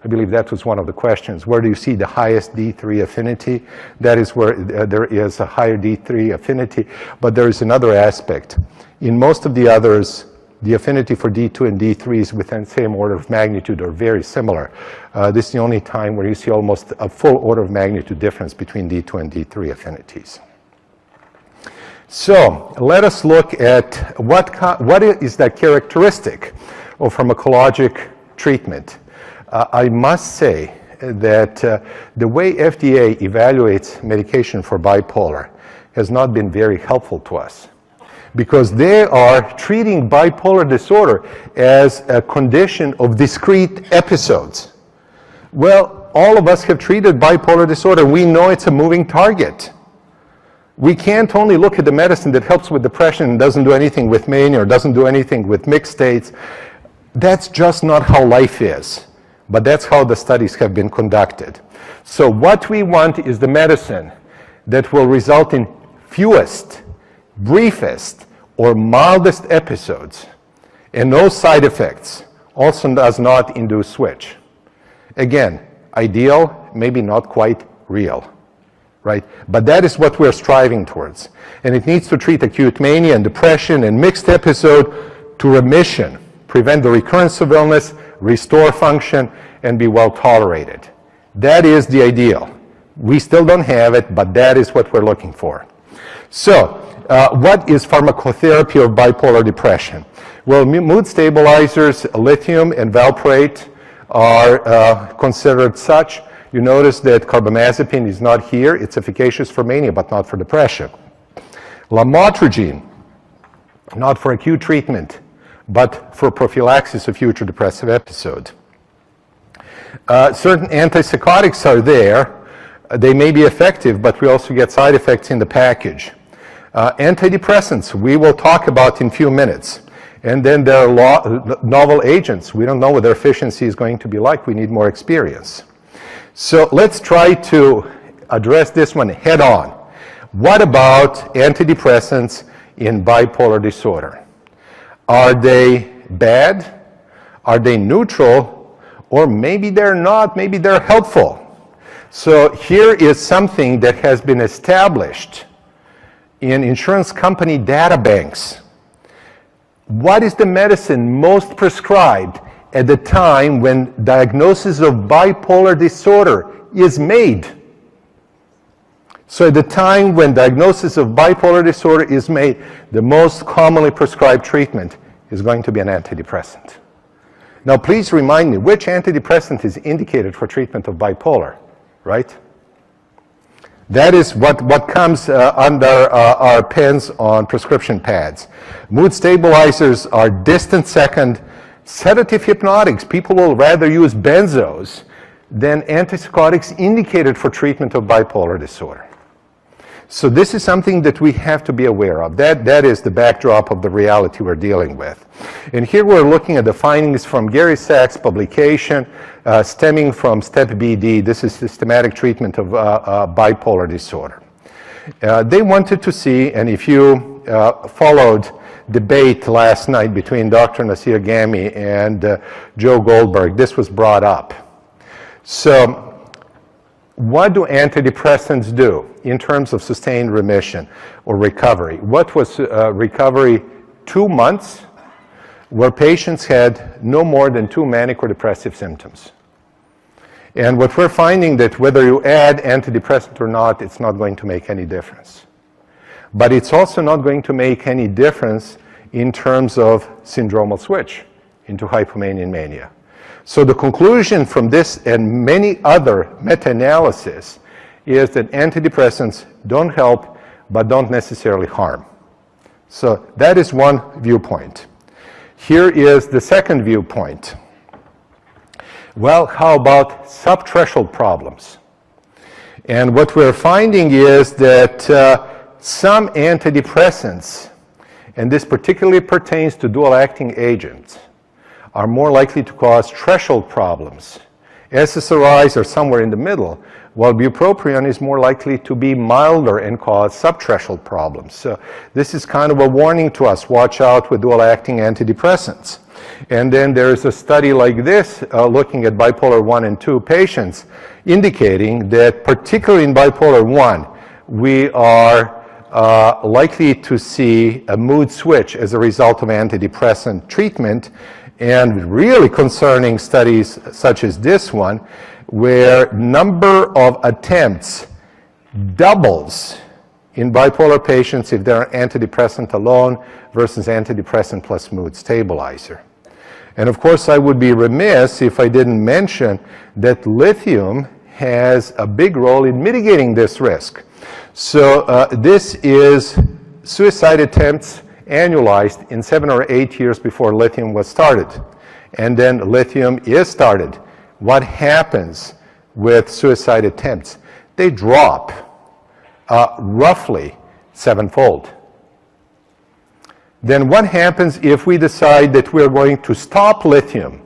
[SPEAKER 1] I believe that was one of the questions. Where do you see the highest D3 affinity? That is where there is a higher D3 affinity. But there is another aspect. In most of the others, the affinity for D2 and D3 is within the same order of magnitude or very similar. This is the only time where you see almost a full order of magnitude difference between D2 and D3 affinities. So let us look at what is that characteristic of pharmacologic treatment. I must say that the way FDA evaluates medication for bipolar has not been very helpful to us, because they are treating bipolar disorder as a condition of discrete episodes. Well, all of us have treated bipolar disorder. We know it's a moving target. We can't only look at the medicine that helps with depression and doesn't do anything with mania or doesn't do anything with mixed states. That's just not how life is. But that's how the studies have been conducted. So what we want is the medicine that will result in fewest, briefest, or mildest episodes, and no side effects. Also does not induce switch. Again, ideal, maybe not quite real, right? But that is what we're striving towards. And it needs to treat acute mania and depression and mixed episode to remission, prevent the recurrence of illness, restore function, and be well tolerated. That is the ideal. We still don't have it, but that is what we're looking for. So, what is pharmacotherapy of bipolar depression? Well, mood stabilizers, lithium and valproate are considered such. You notice that carbamazepine is not here. It's efficacious for mania, but not for depression. Lamotrigine, not for acute treatment, but for prophylaxis of future depressive episode. Certain antipsychotics are there. They may be effective, but we also get side effects in the package. Antidepressants, we will talk about in a few minutes. And then there are novel agents. We don't know what their efficiency is going to be like. We need more experience. So let's try to address this one head on. What about antidepressants in bipolar disorder? Are they bad? Are they neutral? Or maybe they're not, maybe they're helpful. So here is something that has been established in insurance company data banks. What is the medicine most prescribed at the time when diagnosis of bipolar disorder is made? So at the time when diagnosis of bipolar disorder is made, the most commonly prescribed treatment is going to be an antidepressant. Now please remind me, which antidepressant is indicated for treatment of bipolar, right? That is what comes under our pens on prescription pads. Mood stabilizers are distant second. Sedative hypnotics, people will rather use benzos than antipsychotics indicated for treatment of bipolar disorder. So this is something that we have to be aware of. That is the backdrop of the reality we're dealing with. And here we're looking at the findings from Gary Sachs' publication stemming from STEP BD. This is systematic treatment of bipolar disorder. They wanted to see, and if you followed debate last night between Dr. Nasir Gami and Joe Goldberg, this was brought up. So what do antidepressants do in terms of sustained remission or recovery? What was recovery? 2 months where patients had no more than 2 manic or depressive symptoms. And what we're finding that whether you add antidepressant or not, it's not going to make any difference. But it's also not going to make any difference in terms of syndromal switch into hypomania and mania. So the conclusion from this and many other meta-analysis is that antidepressants don't help, but don't necessarily harm. So that is one viewpoint. Here is the second viewpoint. Well, how about subthreshold problems? And what we're finding is that some antidepressants, and this particularly pertains to dual-acting agents, are more likely to cause threshold problems. SSRIs are somewhere in the middle, while bupropion is more likely to be milder and cause subthreshold problems. So this is kind of a warning to us. Watch out with dual-acting antidepressants. And then there's a study like this looking at bipolar 1 and 2 patients, indicating that particularly in bipolar 1, we are likely to see a mood switch as a result of antidepressant treatment, and really concerning studies such as this one, where number of attempts doubles in bipolar patients if they're antidepressant alone versus antidepressant plus mood stabilizer. And of course, I would be remiss if I didn't mention that lithium has a big role in mitigating this risk. So this is suicide attempts annualized in 7 or 8 years before lithium was started. And then lithium is started. What happens with suicide attempts? They drop roughly 7-fold. Then what happens if we decide that we're going to stop lithium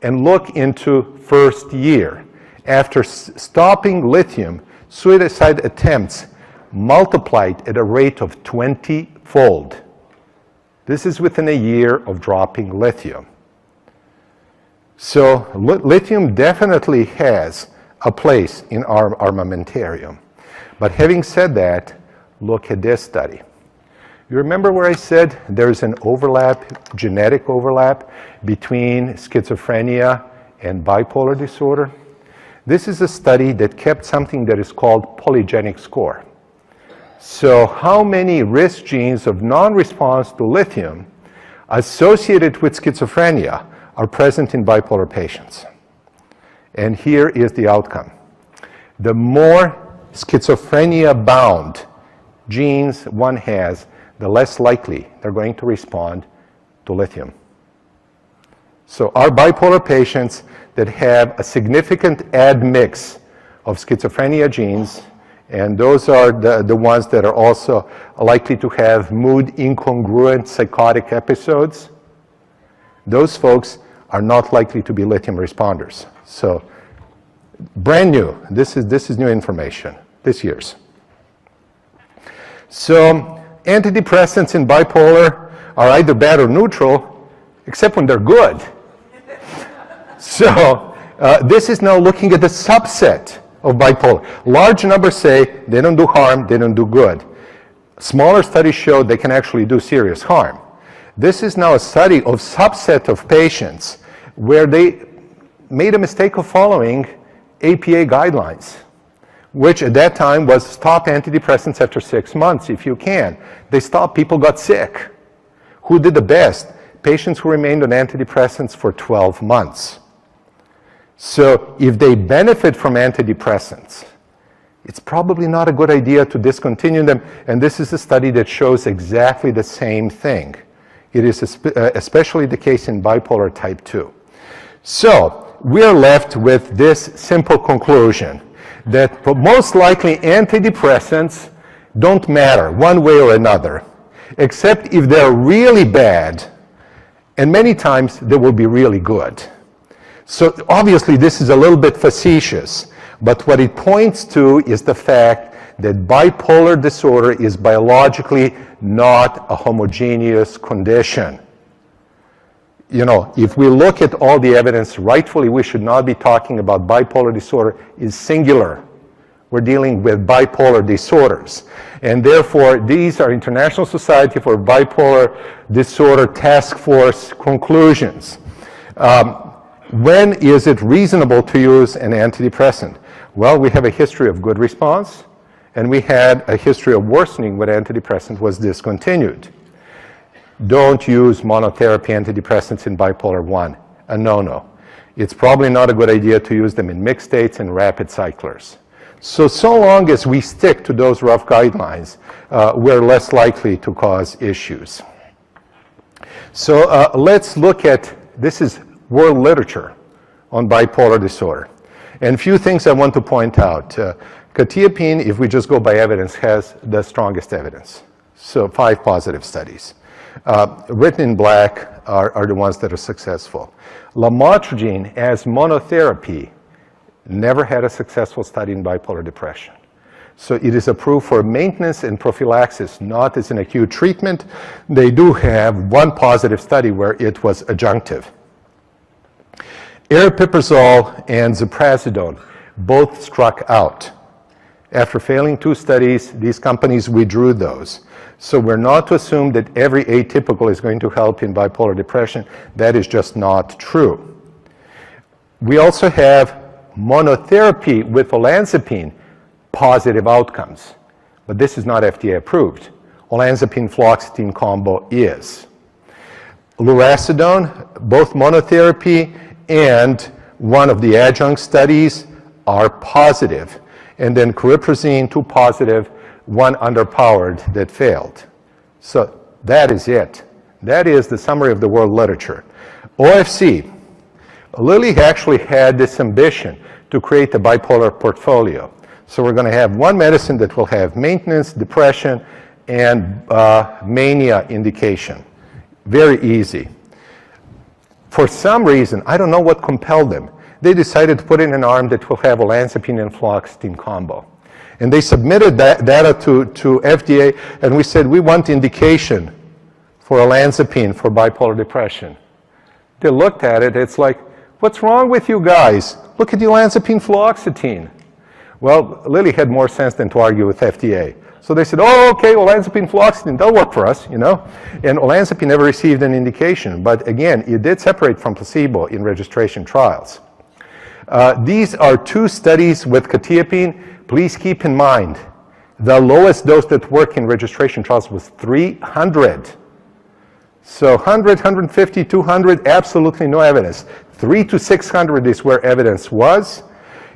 [SPEAKER 1] and look into first year? After stopping lithium, suicide attempts multiplied at a rate of 20-fold. This is within a year of dropping lithium. So lithium definitely has a place in our armamentarium. But having said that, look at this study. You remember where I said there's an overlap, genetic overlap, between schizophrenia and bipolar disorder? This is a study that kept something that is called polygenic score. So how many risk genes of non-response to lithium associated with schizophrenia are present in bipolar patients? And here is the outcome. The more schizophrenia-bound genes one has, the less likely they're going to respond to lithium. So our bipolar patients that have a significant admix of schizophrenia genes, and those are the ones that are also likely to have mood incongruent psychotic episodes, those folks are not likely to be lithium responders. So brand new, this is new information, this year's. So antidepressants in bipolar are either bad or neutral, except when they're good. So this is now looking at the subset of bipolar. Large numbers say they don't do harm, they don't do good. Smaller studies show they can actually do serious harm. This is now a study of subset of patients where they made a mistake of following APA guidelines, which at that time was stop antidepressants after 6 months if you can. They stopped, people got sick. Who did the best? Patients who remained on antidepressants for 12 months. So if they benefit from antidepressants, it's probably not a good idea to discontinue them, and this is a study that shows exactly the same thing. It is especially the case in bipolar type 2. So we're left with this simple conclusion, that most likely antidepressants don't matter one way or another, except if they're really bad, and many times they will be really good. So obviously this is a little bit facetious, but what it points to is the fact that bipolar disorder is biologically not a homogeneous condition. You know, if we look at all the evidence, rightfully we should not be talking about bipolar disorder is singular. We're dealing with bipolar disorders. And therefore, these are International Society for Bipolar Disorder Task Force conclusions. When is it reasonable to use an antidepressant? Well, we have a history of good response, and we had a history of worsening when antidepressant was discontinued. Don't use monotherapy antidepressants in bipolar 1, a no-no. It's probably not a good idea to use them in mixed states and rapid cyclers. So long as we stick to those rough guidelines, we're less likely to cause issues. So let's look at, this is world literature on bipolar disorder. And a few things I want to point out. Quetiapine, if we just go by evidence, has the strongest evidence. So 5 positive studies. Written in black are the ones that are successful. Lamotrigine as monotherapy never had a successful study in bipolar depression. So it is approved for maintenance and prophylaxis, not as an acute treatment. They do have one positive study where it was adjunctive. Aripiprazole and ziprasidone both struck out. After failing 2 studies, these companies withdrew those. So we're not to assume that every atypical is going to help in bipolar depression. That is just not true. We also have monotherapy with olanzapine, positive outcomes. But this is not FDA approved. Olanzapine-fluoxetine combo is. Lurasidone, both monotherapy and one of the adjunct studies are positive. And then cariprazine, 2 positive, 1 underpowered that failed. So that is it. That is the summary of the world literature. OFC. Lilly actually had this ambition to create a bipolar portfolio. So we're going to have one medicine that will have maintenance, depression, and mania indication. Very easy. For some reason, I don't know what compelled them, they decided to put in an arm that will have olanzapine and fluoxetine combo. And they submitted that data to FDA, and we said, we want indication for olanzapine for bipolar depression. They looked at it, it's like, what's wrong with you guys? Look at the olanzapine fluoxetine. Well, Lilly had more sense than to argue with FDA. So they said, oh, okay, olanzapine fluoxetine, that'll work for us, you know. And olanzapine never received an indication. But again, it did separate from placebo in registration trials. These are 2 studies with quetiapine. Please keep in mind, the lowest dose that worked in registration trials was 300. So 100, 150, 200, absolutely no evidence. 300 to 600 is where evidence was.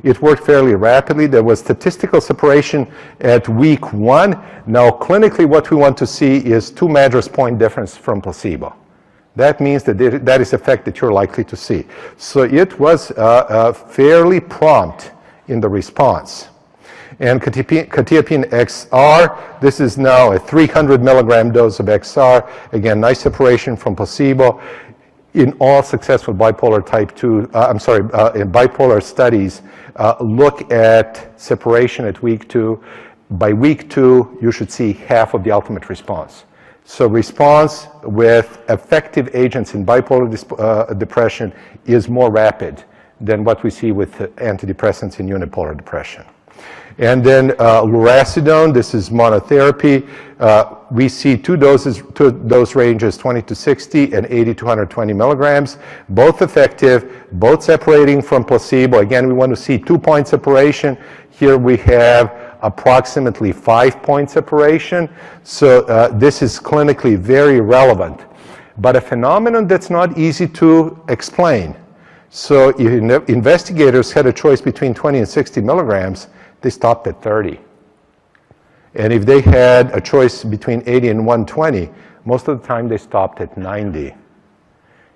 [SPEAKER 1] It worked fairly rapidly. There was statistical separation at week 1. Now, clinically, what we want to see is 2 MADRS point difference from placebo. That means that that is effect that you're likely to see. So it was fairly prompt in the response. And quetiapine XR, this is now a 300 milligram dose of XR. Again, nice separation from placebo. In all successful bipolar type 2, in bipolar studies, look at separation at week 2. By week 2, you should see half of the ultimate response. So response with effective agents in bipolar depression is more rapid than what we see with antidepressants in unipolar depression. And then lurasidone, this is monotherapy. We see 2 dose ranges, 20 to 60 and 80 to 120 milligrams, both effective, both separating from placebo. Again, we want to see 2-point separation. Here we have approximately 5-point separation. So this is clinically very relevant, but a phenomenon that's not easy to explain. So if investigators had a choice between 20 and 60 milligrams, they stopped at 30. And if they had a choice between 80 and 120, most of the time they stopped at 90.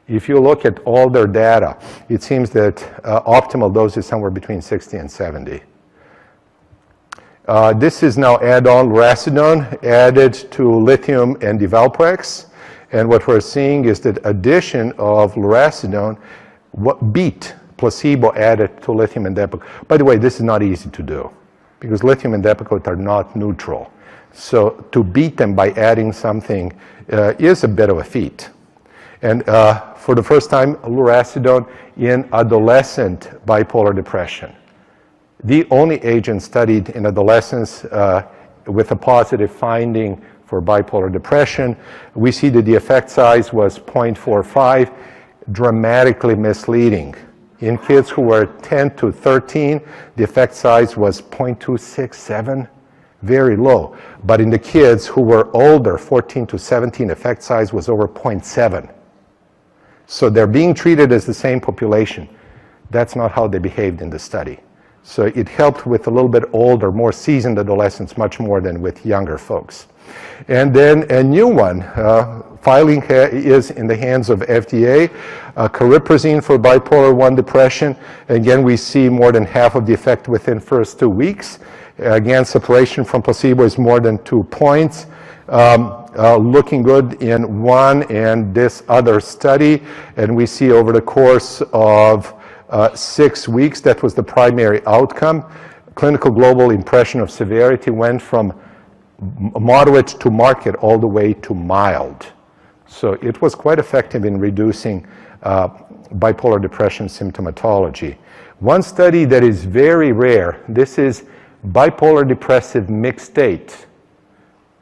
[SPEAKER 1] If you look at all their data, it seems that optimal dose is somewhere between 60 and 70. This is now add-on lurasidone added to lithium and Devalprex. And what we're seeing is that addition of lurasidone beat placebo added to lithium and Depakote. By the way, this is not easy to do because lithium and Depakote are not neutral. So to beat them by adding something is a bit of a feat. And for the first time, lurasidone in adolescent bipolar depression. The only agent studied in adolescents with a positive finding for bipolar depression. We see that the effect size was 0.45, dramatically misleading. In kids who were 10 to 13, the effect size was 0.267, very low. But in the kids who were older, 14 to 17, effect size was over 0.7. So they're being treated as the same population. That's not how they behaved in the study. So it helped with a little bit older, more seasoned adolescents, much more than with younger folks. And then a new one, filing is in the hands of FDA, cariprazine for bipolar 1 depression. Again, we see more than half of the effect within first 2 weeks. Again, separation from placebo is more than 2 points. Looking good in one and this other study, and we see over the course of 6 weeks, that was the primary outcome. Clinical global impression of severity went from moderate to marked all the way to mild. So it was quite effective in reducing bipolar depression symptomatology. One study that is very rare, this is bipolar depressive mixed state,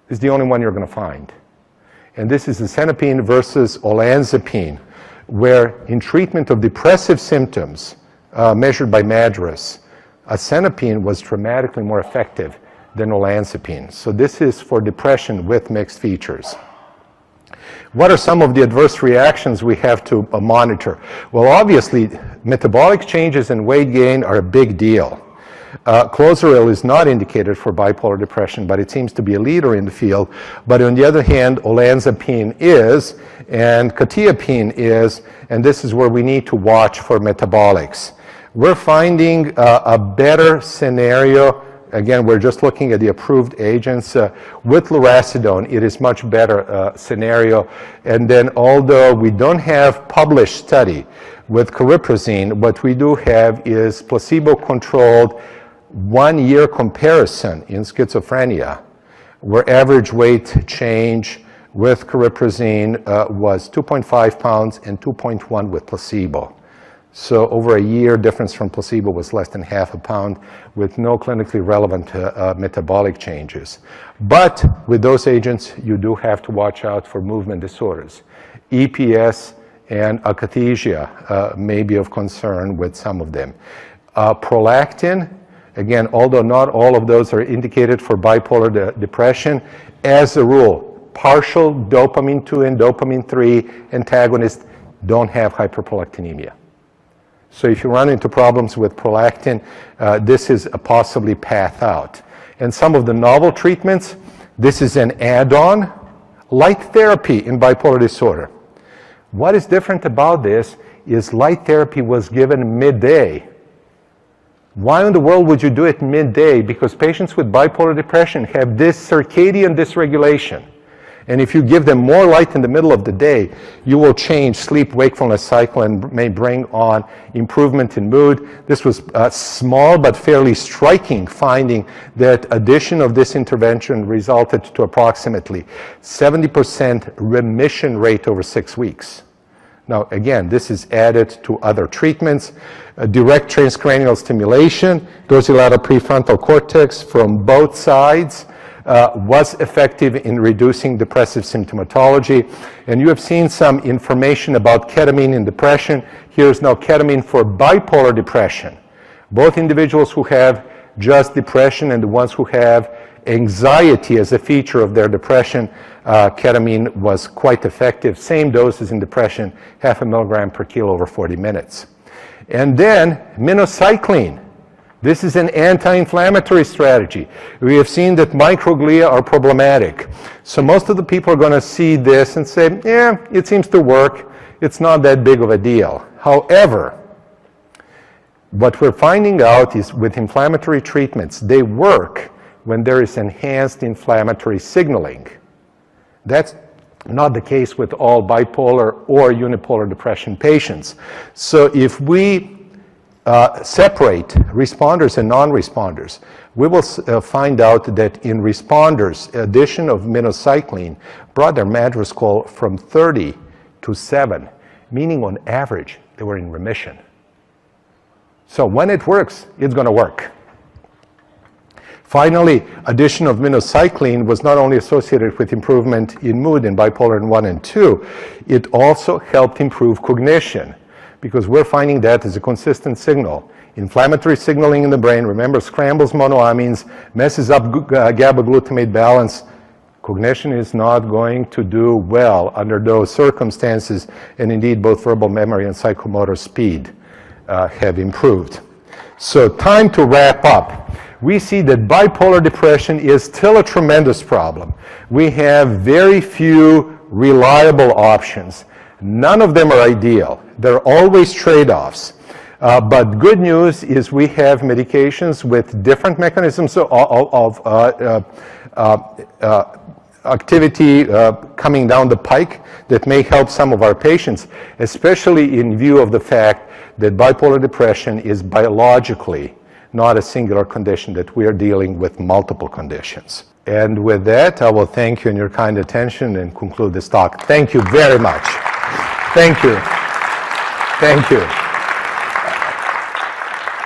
[SPEAKER 1] is the only one you're going to find. And this is asenapine versus olanzapine, where in treatment of depressive symptoms measured by MADRS, asenapine was dramatically more effective than olanzapine. So this is for depression with mixed features. What are some of the adverse reactions we have to monitor? Well, obviously, metabolic changes and weight gain are a big deal. Clozaril is not indicated for bipolar depression, but it seems to be a leader in the field. But on the other hand, olanzapine is, and quetiapine is, and this is where we need to watch for metabolics. We're finding a better scenario. Again, we're just looking at the approved agents. With lurasidone, it is much better scenario. And then although we don't have published study with cariprazine, what we do have is placebo-controlled 1-year comparison in schizophrenia, where average weight change with cariprazine was 2.5 pounds and 2.1 with placebo. So over a year, difference from placebo was less than half a pound with no clinically relevant metabolic changes. But with those agents, you do have to watch out for movement disorders. EPS and akathisia may be of concern with some of them. Prolactin, again, although not all of those are indicated for bipolar depression, as a rule, partial dopamine 2 and dopamine 3 antagonists don't have hyperprolactinemia. So if you run into problems with prolactin, this is a possibly path out. And some of the novel treatments, this is an add-on, light therapy in bipolar disorder. What is different about this is light therapy was given midday. Why in the world would you do it midday? Because patients with bipolar depression have this circadian dysregulation. And if you give them more light in the middle of the day, you will change sleep-wakefulness cycle and may bring on improvement in mood. This was a small but fairly striking finding that addition of this intervention resulted to approximately 70% remission rate over 6 weeks. Now, again, this is added to other treatments. Direct transcranial stimulation, dorsolateral prefrontal cortex from both sides, was effective in reducing depressive symptomatology. And you have seen some information about ketamine in depression. Here's now ketamine for bipolar depression. Both individuals who have just depression and the ones who have anxiety as a feature of their depression, ketamine was quite effective. Same doses in depression, 0.5 milligram per kilo over 40 minutes. And then minocycline. This is an anti-inflammatory strategy. We have seen that microglia are problematic. So most of the people are going to see this and say, yeah, it seems to work. It's not that big of a deal. However, what we're finding out is with inflammatory treatments, they work when there is enhanced inflammatory signaling. That's not the case with all bipolar or unipolar depression patients. So if we separate responders and non-responders, we will find out that in responders, addition of minocycline brought their MADRS score from 30 to 7, meaning on average they were in remission. So when it works, it's going to work. Finally, addition of minocycline was not only associated with improvement in mood in bipolar 1 and 2, it also helped improve cognition, because we're finding that as a consistent signal. Inflammatory signaling in the brain, remember, scrambles monoamines, messes up GABA-glutamate balance. Cognition is not going to do well under those circumstances, and indeed both verbal memory and psychomotor speed have improved. So time to wrap up. We see that bipolar depression is still a tremendous problem. We have very few reliable options. None of them are ideal. There are always trade-offs. But good news is we have medications with different mechanisms of activity coming down the pike that may help some of our patients, especially in view of the fact that bipolar depression is biologically not a singular condition, that we are dealing with multiple conditions. And with that, I will thank you in your kind attention and conclude this talk. Thank you very much. Thank you. Thank you.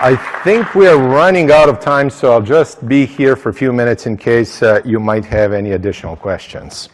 [SPEAKER 1] I think we are running out of time, so I'll just be here for a few minutes in case you might have any additional questions.